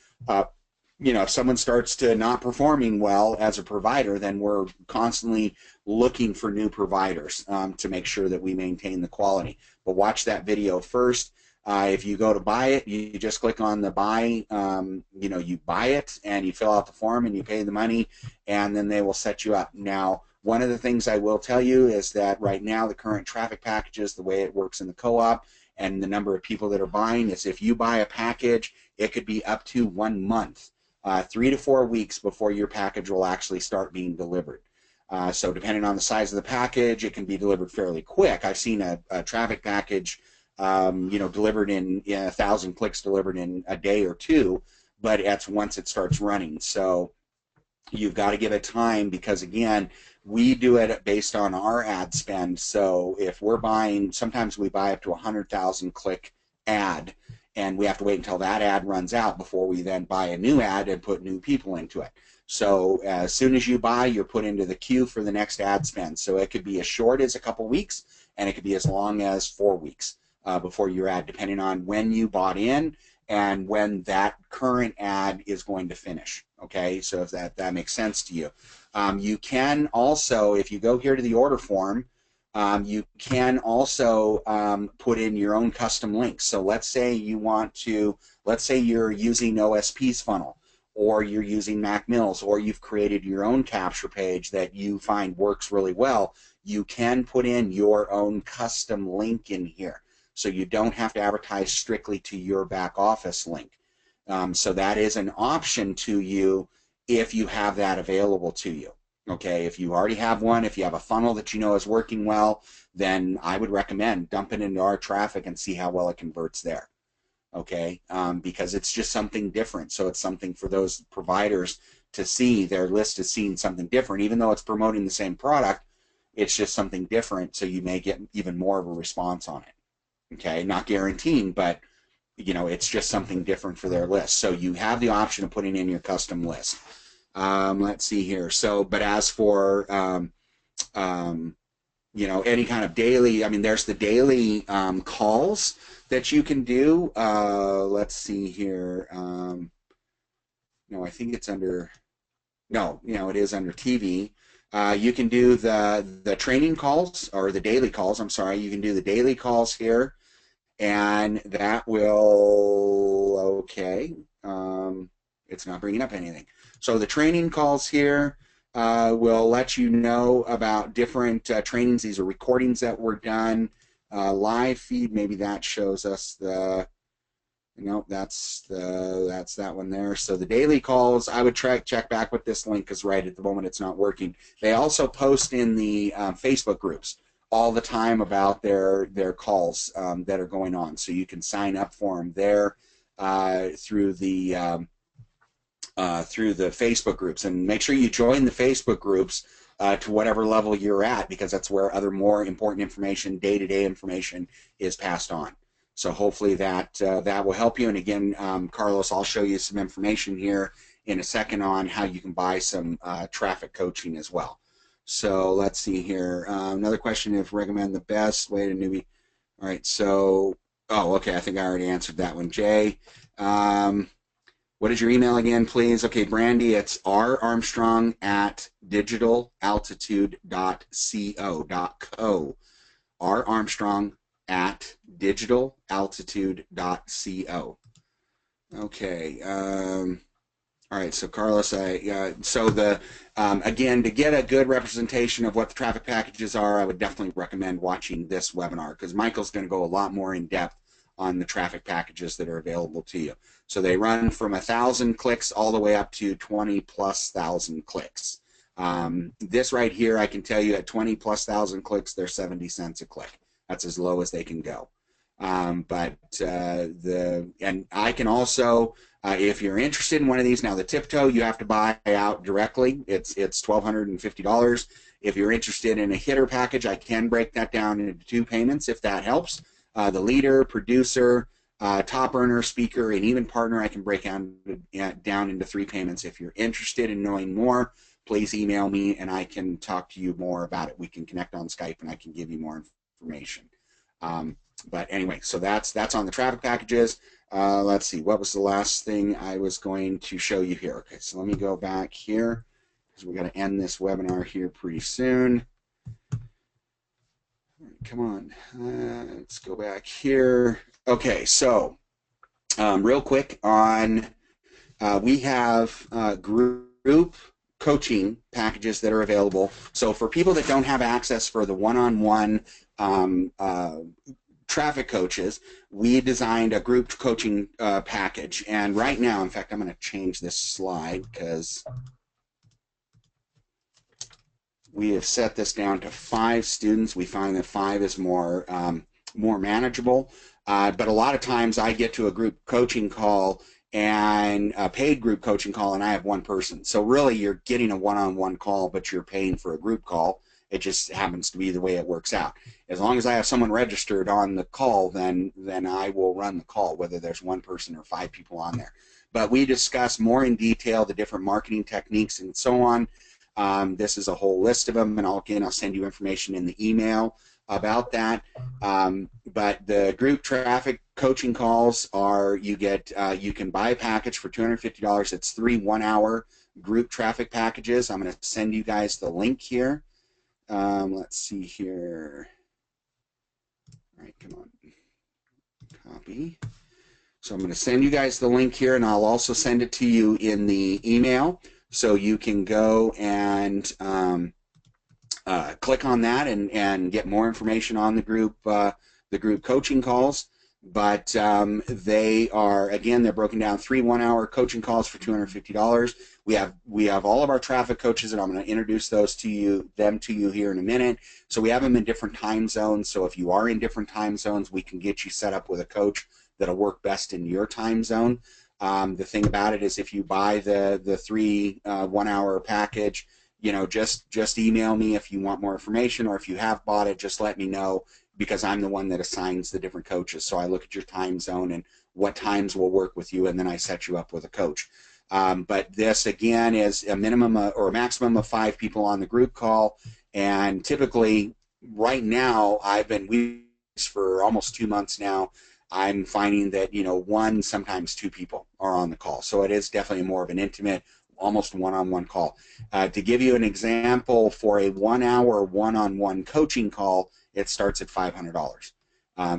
You know, if someone starts to not performing well as a provider, then we're constantly looking for new providers to make sure that we maintain the quality. But watch that video first. If you go to buy it, you just click on the buy, you know, you buy it and you fill out the form and you pay the money, and then they will set you up. Now, one of the things I will tell you is that right now the current traffic packages, the way it works in the co-op and the number of people that are buying is if you buy a package, it could be up to 1 month, 3 to 4 weeks before your package will actually start being delivered. So depending on the size of the package, it can be delivered fairly quick. I've seen a traffic package you know, delivered in 1,000 clicks delivered in a day or two, but it's once it starts running. So you've got to give it time because, again, we do it based on our ad spend. So if we're buying, sometimes we buy up to 100,000 click ad, and we have to wait until that ad runs out before we then buy a new ad and put new people into it. So as soon as you buy, you're put into the queue for the next ad spend. So it could be as short as a couple weeks, and it could be as long as 4 weeks before your ad, depending on when you bought in and when that current ad is going to finish. Okay, so if that makes sense to you. You can also, if you go here to the order form, you can also put in your own custom links. So let's say you want to, let's say you're using OSP's funnel, or you're using Mac Mills, or you've created your own capture page that you find works really well. You can put in your own custom link in here. So you don't have to advertise strictly to your back office link. So that is an option to you if you have that available to you. Okay, if you already have one, if you have a funnel that you know is working well, then I would recommend dumping into our traffic and see how well it converts there. Okay, because it's just something different. So it's something for those providers to see. Their list is seeing something different, even though it's promoting the same product. It's just something different, so you may get even more of a response on it. Okay, not guaranteeing, but you know, it's just something different for their list. So you have the option of putting in your custom list. Let's see here. So, but as for you know, any kind of daily, I mean, there's the daily calls that you can do. Let's see here. No, I think it's under. No, you know, it is under TV. You can do the training calls, or the daily calls. I'm sorry. You can do the daily calls here. And that will, okay, it's not bringing up anything. So the training calls here will let you know about different trainings. These are recordings that were done. Live feed, maybe that shows us the, no, that's that one there. So the daily calls, I would check back with this link because right at the moment it's not working. They also post in the Facebook groups all the time about their calls that are going on. So you can sign up for them there through the Facebook groups, and make sure you join the Facebook groups to whatever level you're at, because that's where other more important information, day-to-day information, is passed on. So hopefully that that will help you. And again, Carlos, I'll show you some information here in a second on how you can buy some traffic coaching as well. So let's see here. Another question: if recommend the best way to newbie. All right. So, oh, okay. I think I already answered that one. Jay, what is your email again, please? Okay, Brandy, it's rarmstrong@digitalaltitude.co. rarmstrong@digitalaltitude.co. Okay. All right, so Carlos, so the again, to get a good representation of what the traffic packages are, I would definitely recommend watching this webinar, because Michael's going to go a lot more in depth on the traffic packages that are available to you. So they run from 1,000 clicks all the way up to 20,000+ clicks. This right here, I can tell you at 20,000+ clicks, they're 70 cents a click. That's as low as they can go. And I can also, if you're interested in one of these, now the Tiptoe you have to buy out directly. It's $1,250. If you're interested in a hitter package, I can break that down into 2 payments if that helps. The leader, producer, top earner, speaker, and even partner, I can break down into 3 payments. If you're interested in knowing more, please email me and I can talk to you more about it. We can connect on Skype and I can give you more information. But anyway, so that's on the traffic packages. Let's see, what was the last thing I was going to show you here? Okay, so let me go back here because we're going to end this webinar here pretty soon. Come on, let's go back here. Okay, so real quick on, we have group coaching packages that are available. So for people that don't have access for the one-on-one traffic coaches, we designed a group coaching package. And right now, in fact, I'm going to change this slide because we have set this down to 5 students. We find that 5 is more manageable. But a lot of times I get to a group coaching call and a paid group coaching call and I have 1 person. So really you're getting a one-on-one call, but you're paying for a group call. It just happens to be the way it works out. As long as I have someone registered on the call, then I will run the call, whether there's 1 person or 5 people on there. But we discuss more in detail the different marketing techniques and so on. This is a whole list of them, and I'll send you information in the email about that. But the group traffic coaching calls are, you can buy a package for $250. It's 3 one-hour group traffic packages. I'm going to send you guys the link here. Let's see here. All right, come on. Copy. So I'm going to send you guys the link here, and I'll also send it to you in the email, so you can go and click on that and get more information on the group coaching calls. But they are, again, they're broken down 3 one-hour coaching calls for $250. We have all of our traffic coaches, and I'm going to introduce them to you here in a minute. So we have them in different time zones. So if you are in different time zones, we can get you set up with a coach that'll work best in your time zone. The thing about it is, if you buy the 3 one-hour package, just email me if you want more information, or if you have bought it, just let me know, because I'm the one that assigns the different coaches. So I look at your time zone and what times will work with you, and then I set you up with a coach. But this, again, is a minimum or a maximum of 5 people on the group call. And typically, right now, I've been for almost 2 months now. I'm finding that 1, sometimes 2 people are on the call. So it is definitely more of an intimate, almost one-on-one call. To give you an example, for a 1-hour one-on-one coaching call, it starts at $500.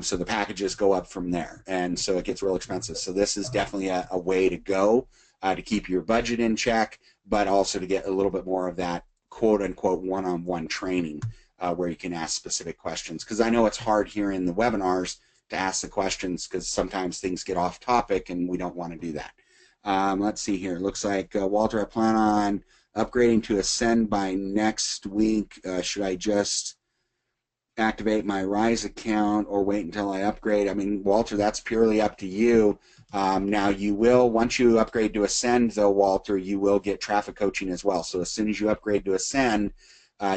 So the packages go up from there, and so it gets real expensive. So this is definitely a way to go to keep your budget in check, but also to get a little bit more of that quote-unquote one-on-one training where you can ask specific questions. Because I know it's hard here in the webinars to ask the questions, because sometimes things get off topic and we don't want to do that. Let's see here. It looks like, Walter, I plan on upgrading to Ascend by next week. Should I just activate my Rise account or wait until I upgrade? I mean, Walter, that's purely up to you. Now you will, once you upgrade to Ascend though, Walter, you will get traffic coaching as well. So as soon as you upgrade to Ascend,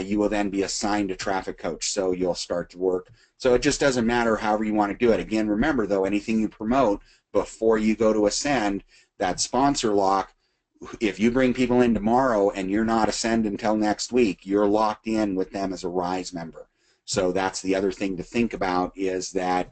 you will then be assigned a traffic coach. So you'll start to work. So it just doesn't matter however you want to do it. Again, remember though, anything you promote before you go to Ascend, that sponsor lock, if you bring people in tomorrow and you're not Ascend until next week, you're locked in with them as a Rise member. So that's the other thing to think about, is that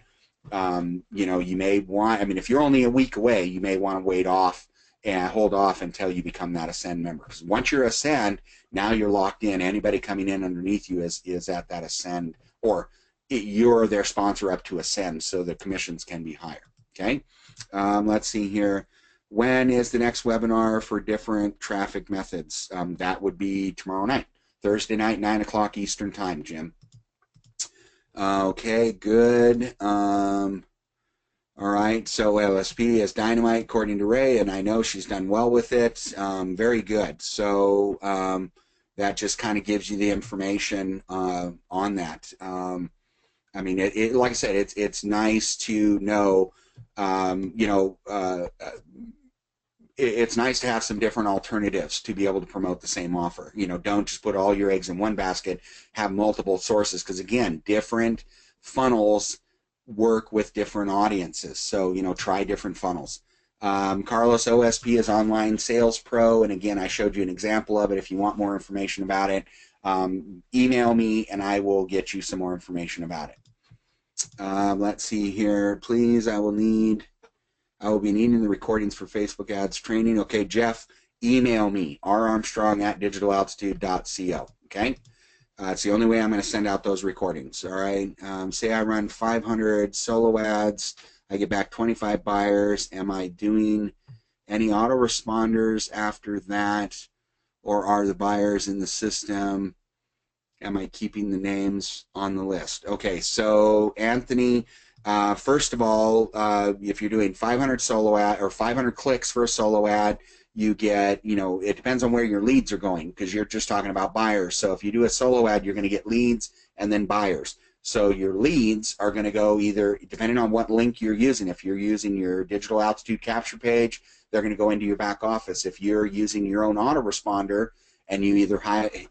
you may want, I mean, if you're only a week away, you may want to wait off and hold off until you become that Ascend member. Because once you're Ascend, now you're locked in. Anybody coming in underneath you is at that Ascend, or you're their sponsor up to Ascend, so the commissions can be higher. Okay, let's see here. When is the next webinar for different traffic methods? That would be tomorrow night, Thursday night, 9 o'clock Eastern time, Jim. Okay, good. All right, so LSP is dynamite according to Ray, and I know she's done well with it. Very good. So that just kind of gives you the information on that. I mean, like I said, it's nice to know, it's nice to have some different alternatives to be able to promote the same offer. Don't just put all your eggs in one basket, have multiple sources, because again, different funnels work with different audiences. So, try different funnels. Carlos, OSP is Online Sales Pro, and again, I showed you an example of it. If you want more information about it, email me and I will get you some more information about it. Let's see here. Please, I will be needing the recordings for Facebook ads training. Okay, Jeff, email me, rarmstrong@digitalaltitude.co. Okay? It's the only way I'm going to send out those recordings. All right. Say I run 500 solo ads. I get back 25 buyers. Am I doing any autoresponders after that? Or are the buyers in the system? Am I keeping the names on the list? Okay, so Anthony, first of all, if you're doing 500 solo ad or 500 clicks for a solo ad, you get, it depends on where your leads are going because you're just talking about buyers. So if you do a solo ad, you're going to get leads and then buyers. So your leads are going to go either, depending on what link you're using. If you're using your digital altitude capture page, they're going to go into your back office. If you're using your own autoresponder, and you either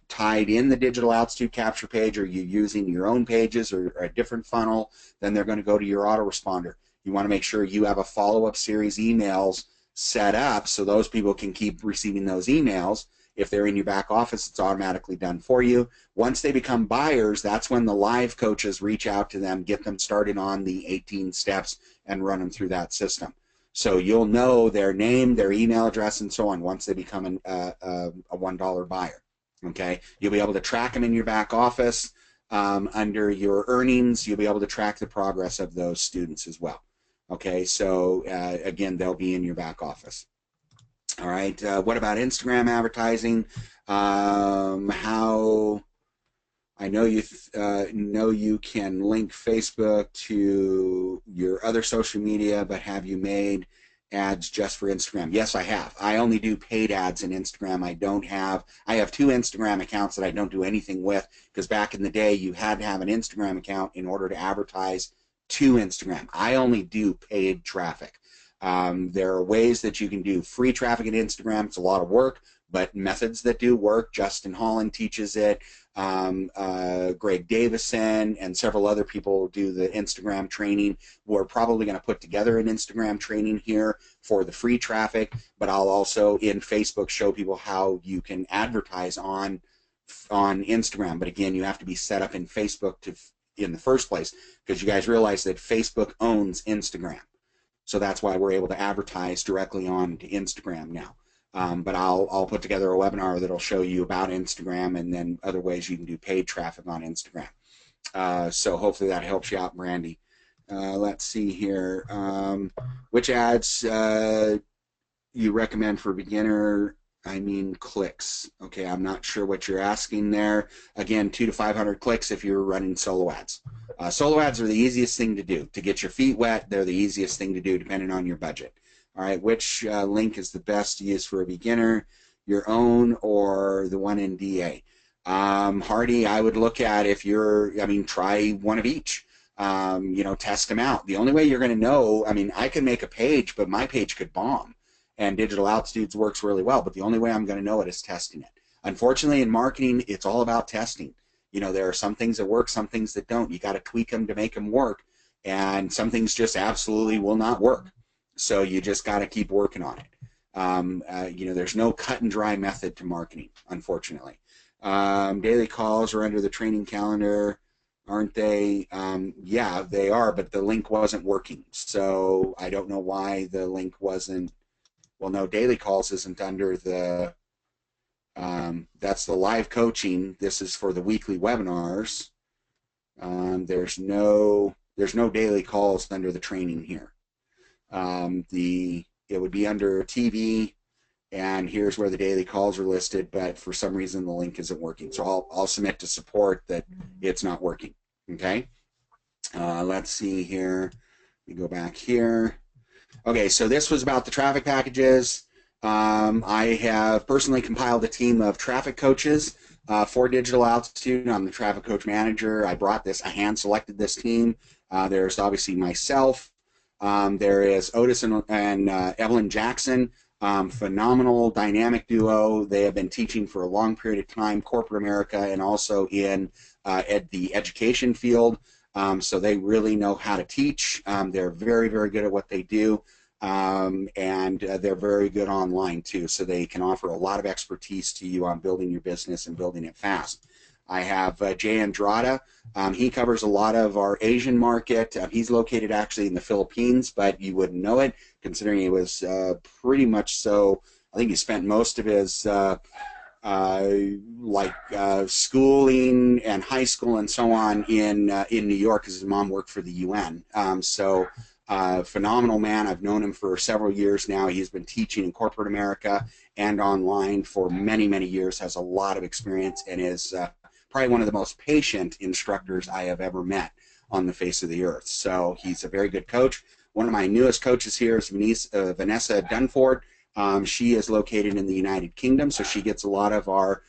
tied in the digital altitude capture page or you're using your own pages or a different funnel, then they're going to go to your autoresponder. You want to make sure you have a follow-up series emails set up so those people can keep receiving those emails. If they're in your back office, it's automatically done for you. Once they become buyers, that's when the live coaches reach out to them, get them started on the 18 steps and run them through that system. So you'll know their name, their email address, and so on once they become a $1 buyer. Okay, you'll be able to track them in your back office under your earnings. You'll be able to track the progress of those students as well. Okay, so again, they'll be in your back office. All right, what about Instagram advertising? How I know you can link Facebook to your other social media, but have you made ads just for Instagram? Yes, I have. I only do paid ads in Instagram. I have 2 Instagram accounts that I don't do anything with because back in the day you had to have an Instagram account in order to advertise to Instagram. I only do paid traffic. There are ways that you can do free traffic at Instagram. It's a lot of work, but methods that do work. Justin Holland teaches it. Greg Davison and several other people do the Instagram training. We're probably going to put together an Instagram training here for the free traffic, but I'll also in Facebook show people how you can advertise on Instagram. But again, you have to be set up in Facebook in the first place because you guys realize that Facebook owns Instagram. So that's why we're able to advertise directly on to Instagram now. But I'll put together a webinar that'll show you about Instagram and then other ways you can do paid traffic on Instagram. So hopefully that helps you out, Brandy. Let's see here. Which ads you recommend for beginner? Clicks. Okay, I'm not sure what you're asking there. Again, 200 to 500 clicks if you're running solo ads. Solo ads are the easiest thing to do. To get your feet wet, they're the easiest thing to do depending on your budget. All right, which link is the best to use for a beginner, your own or the one in DA? Hardy, I would look at try one of each. Test them out. The only way you're going to know, I can make a page, but my page could bomb. And Digital Altitudes works really well, but the only way I'm going to know it is testing it. Unfortunately, in marketing, it's all about testing. There are some things that work, some things that don't. You got to tweak them to make them work, and some things just absolutely will not work. So you just got to keep working on it. There's no cut and dry method to marketing, unfortunately. Daily calls are under the training calendar, aren't they? Yeah, they are, but the link wasn't working. So I don't know why the link wasn't. Well, no, daily calls isn't under the, that's the live coaching. This is for the weekly webinars. There's no daily calls under the training here. It would be under TV, and here's where the daily calls are listed, but for some reason the link isn't working. So I'll submit to support that it's not working. Okay. Let's see here. We go back here. Okay, so this was about the traffic packages. I have personally compiled a team of traffic coaches for Digital Altitude. I'm the traffic coach manager. I hand-selected this team. There's obviously myself. There is Otis and Evelyn Jackson, phenomenal dynamic duo. They have been teaching for a long period of time, corporate America, and also in the education field. So they really know how to teach. They're very, very good at what they do, and they're very good online too. So they can offer a lot of expertise to you on building your business and building it fast. I have Jay Andrada. He covers a lot of our Asian market. He's located actually in the Philippines, but you wouldn't know it considering he was pretty much so. I think he spent most of his schooling and high school and so on in New York because his mom worked for the UN. Phenomenal man. I've known him for several years now. He's been teaching in corporate America and online for many, many years, has a lot of experience, and is probably one of the most patient instructors I have ever met on the face of the earth. So he's a very good coach. One of my newest coaches here is Vanessa Dunford. She is located in the United Kingdom, so she gets a lot of our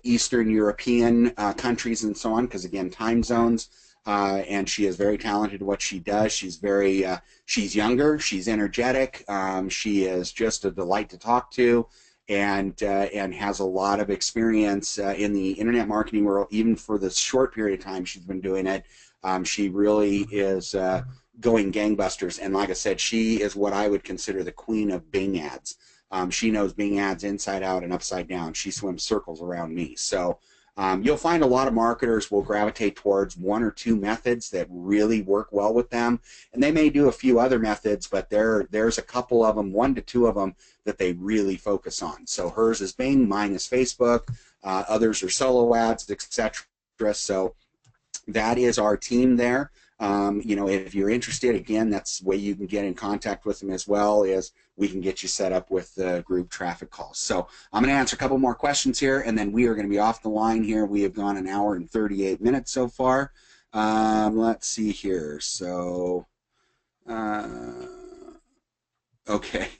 Eastern European countries and so on, because again, time zones. And she is very talented at what she does. She's very, she's younger, she's energetic, she is just a delight to talk to, and has a lot of experience in the internet marketing world, even for the short period of time she's been doing it. She really is going gangbusters, and like I said, she is what I would consider the queen of Bing ads. She knows Bing ads inside out and upside down. She swims circles around me. So you'll find a lot of marketers will gravitate towards one or two methods that really work well with them, and they may do a few other methods, but there's a couple of them, 1 to 2 of them, that they really focus on. So hers is Bing, mine is Facebook, others are solo ads, etc. So that is our team there. You know, if you're interested, again, that's the way you can get in contact with them as well, is we can get you set up with the group traffic calls. So I'm going to answer a couple more questions here, and then we are going to be off the line here. We have gone 1 hour and 38 minutes so far. Let's see here. So, okay.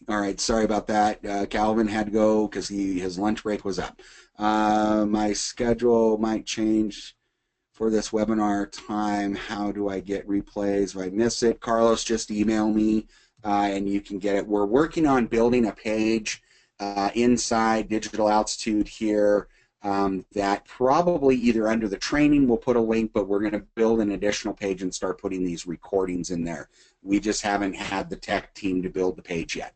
All right. Sorry about that. Calvin had to go because his lunch break was up. My schedule might change for this webinar time. How do I get replays if I miss it? Carlos, just email me and you can get it. We're working on building a page inside Digital Altitude here that probably either under the training we'll put a link, but we're going to build an additional page and start putting these recordings in there. We just haven't had the tech team to build the page yet.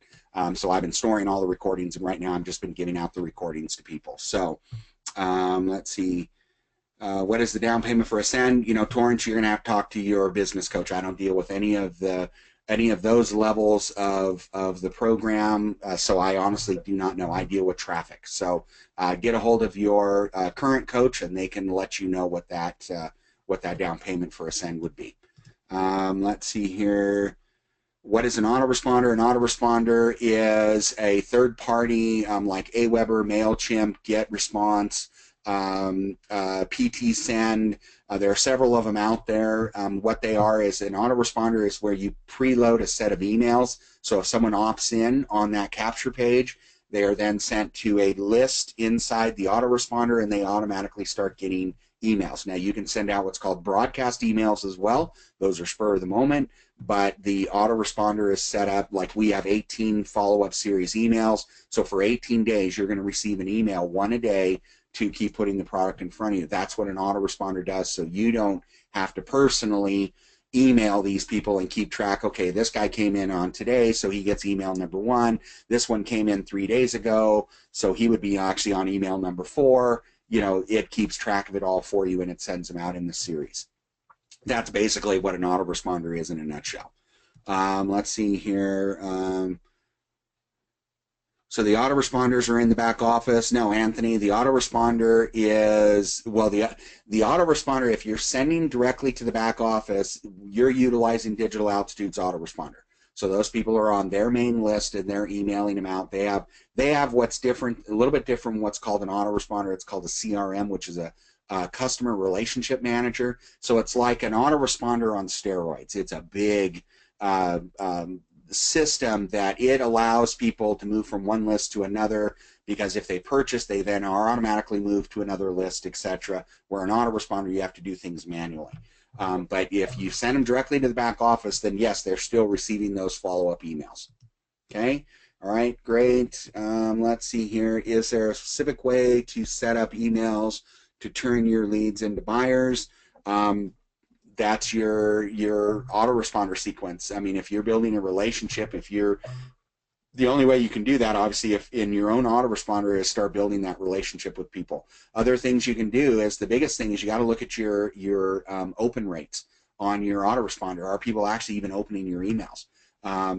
So I've been storing all the recordings, and right now I've just been giving out the recordings to people. So let's see. What is the down payment for Ascend? You know, Torrance, you're going to have to talk to your business coach. I don't deal with any of those levels of the program, so I honestly do not know. I deal with traffic. So get a hold of your current coach, and they can let you know what that down payment for Ascend would be. Let's see here. What is an autoresponder? An autoresponder is a third party like Aweber, MailChimp, GetResponse, PT Send. There are several of them out there. What they are is an autoresponder is where you preload a set of emails. So if someone opts in on that capture page, they are then sent to a list inside the autoresponder, and they automatically start getting emails. Now you can send out what's called broadcast emails as well. Those are spur of the moment, but the autoresponder is set up like we have 18 follow-up series emails. So for 18 days, you're going to receive an email, 1 a day, to keep putting the product in front of you. That's what an autoresponder does, so you don't have to personally email these people and keep track. Okay, this guy came in on today, so he gets email number 1. This one came in 3 days ago, so he would be actually on email number 4. You know, it keeps track of it all for you, and it sends them out in the series. That's basically what an autoresponder is in a nutshell. Let's see here. So the autoresponders are in the back office. No, Anthony, the autoresponder is, well, the autoresponder, if you're sending directly to the back office, you're utilizing Digital Altitude's autoresponder. So those people are on their main list, and they're emailing them out. They have what's different, a little bit different from what's called an autoresponder. It's called a CRM, which is a customer relationship manager. So it's like an autoresponder on steroids. It's a big system that it allows people to move from one list to another, because if they purchase, they then are automatically moved to another list, etc. Where an autoresponder, you have to do things manually. But if you send them directly to the back office, then yes, they're still receiving those follow-up emails. Okay? All right, great. Let's see here. Is there a specific way to set up emails to turn your leads into buyers? That's your autoresponder sequence. I mean, if you're building a relationship, if you're the only way you can do that, obviously, if in your own autoresponder, is start building that relationship with people. Other things you can do is, the biggest thing is, you got to look at your open rates on your autoresponder. Are people actually even opening your emails?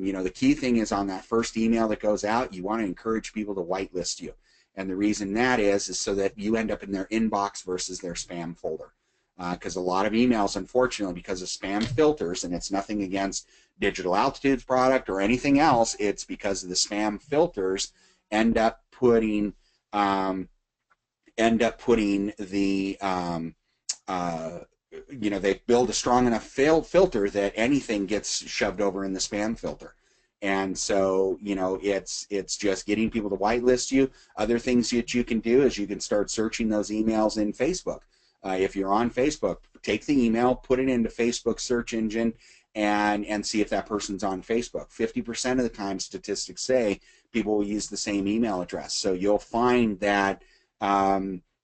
You know, the key thing is, on that first email that goes out, you want to encourage people to whitelist you. And the reason that is so that you end up in their inbox versus their spam folder. Because a lot of emails, unfortunately, because of spam filters, and it's nothing against Digital Altitude's product or anything else, it's because of the spam filters end up putting the you know, they build a strong enough filter that anything gets shoved over in the spam filter. And so, you know, it's just getting people to whitelist you. Other things that you can do is you can start searching those emails in Facebook. If you're on Facebook, take the email, put it into Facebook search engine, and see if that person's on Facebook. 50% of the time, statistics say, people will use the same email address. So you'll find that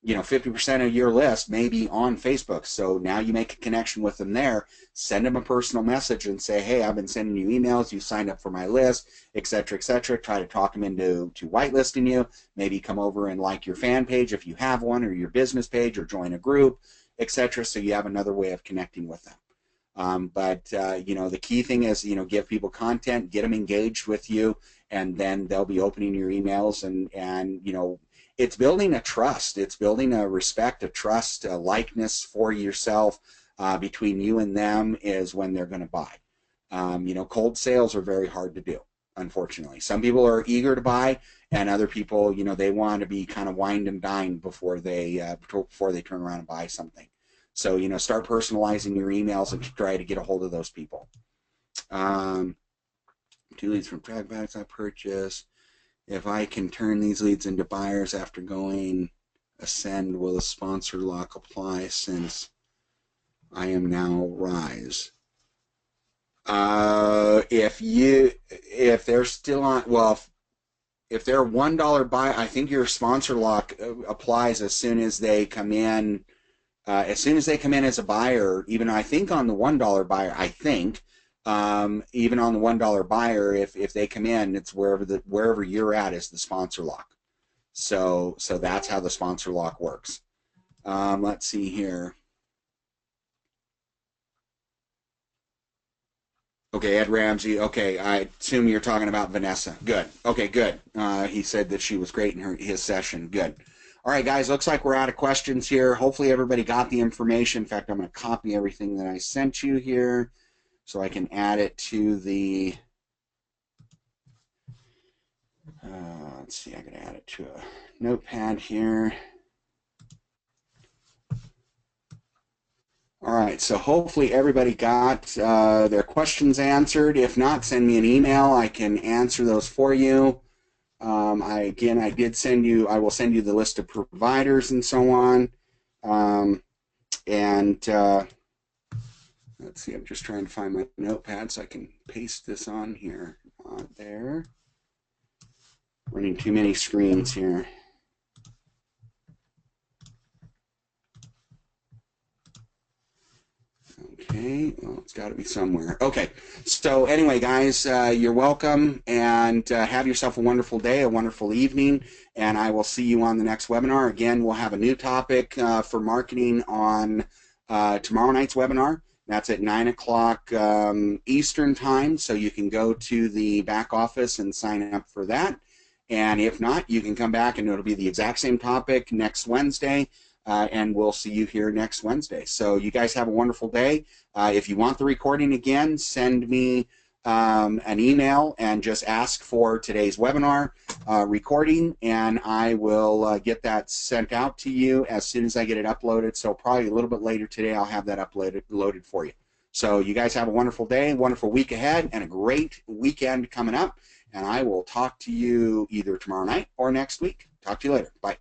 you know, 50% of your list may be on Facebook. So now you make a connection with them there, send them a personal message and say, hey, I've been sending you emails, you signed up for my list, etc., etc. Try to talk them into whitelisting you. Maybe come over and like your fan page if you have one, or your business page, or join a group, etc. So you have another way of connecting with them. But you know, the key thing is, you know, give people content, get them engaged with you, and then they'll be opening your emails, and you know, it's building a trust. It's building a respect, a trust, a likeness for yourself between you and them, is when they're going to buy. You know, cold sales are very hard to do, unfortunately. Some people are eager to buy, and other people, you know, they want to be kind of wined and dined before they turn around and buy something. So, you know, start personalizing your emails and try to get a hold of those people. 2 leads from trackbacks I purchased. If I can turn these leads into buyers after going ascend, will the sponsor lock apply since I am now rise? If they're still on, well, if they're $1 buy, I think your sponsor lock applies as soon as they come in. As soon as they come in as a buyer, even I think on the $1 buyer, I think. Even on the $1 buyer, if they come in, it's wherever you're at is the sponsor lock. So that's how the sponsor lock works. Let's see here. Okay, Ed Ramsey. Okay, I assume you're talking about Vanessa. Good. Okay, good. He said that she was great in his session. Good. All right, guys, looks like we're out of questions here. Hopefully everybody got the information. In fact, I'm going to copy everything that I sent you here, so I can add it to the, let's see, I can add it to a notepad here. All right, so hopefully everybody got their questions answered. If not, send me an email. I can answer those for you. I did send you, I will send you the list of providers and so on. Let's see, I'm just trying to find my notepad so I can paste this on here. There. Running too many screens here. Okay, well, it's got to be somewhere. Okay, so anyway, guys, you're welcome, and have yourself a wonderful day, a wonderful evening, and I will see you on the next webinar. Again, we'll have a new topic for marketing on tomorrow night's webinar. That's at 9 o'clock Eastern time, so you can go to the back office and sign up for that. And if not, you can come back and it'll be the exact same topic next Wednesday, and we'll see you here next Wednesday. So you guys have a wonderful day. If you want the recording again, send me an email and just ask for today's webinar recording, and I will get that sent out to you as soon as I get it uploaded. So probably a little bit later today, I'll have that loaded for you. So you guys have a wonderful day, wonderful week ahead, and a great weekend coming up. And I will talk to you either tomorrow night or next week. Talk to you later. Bye.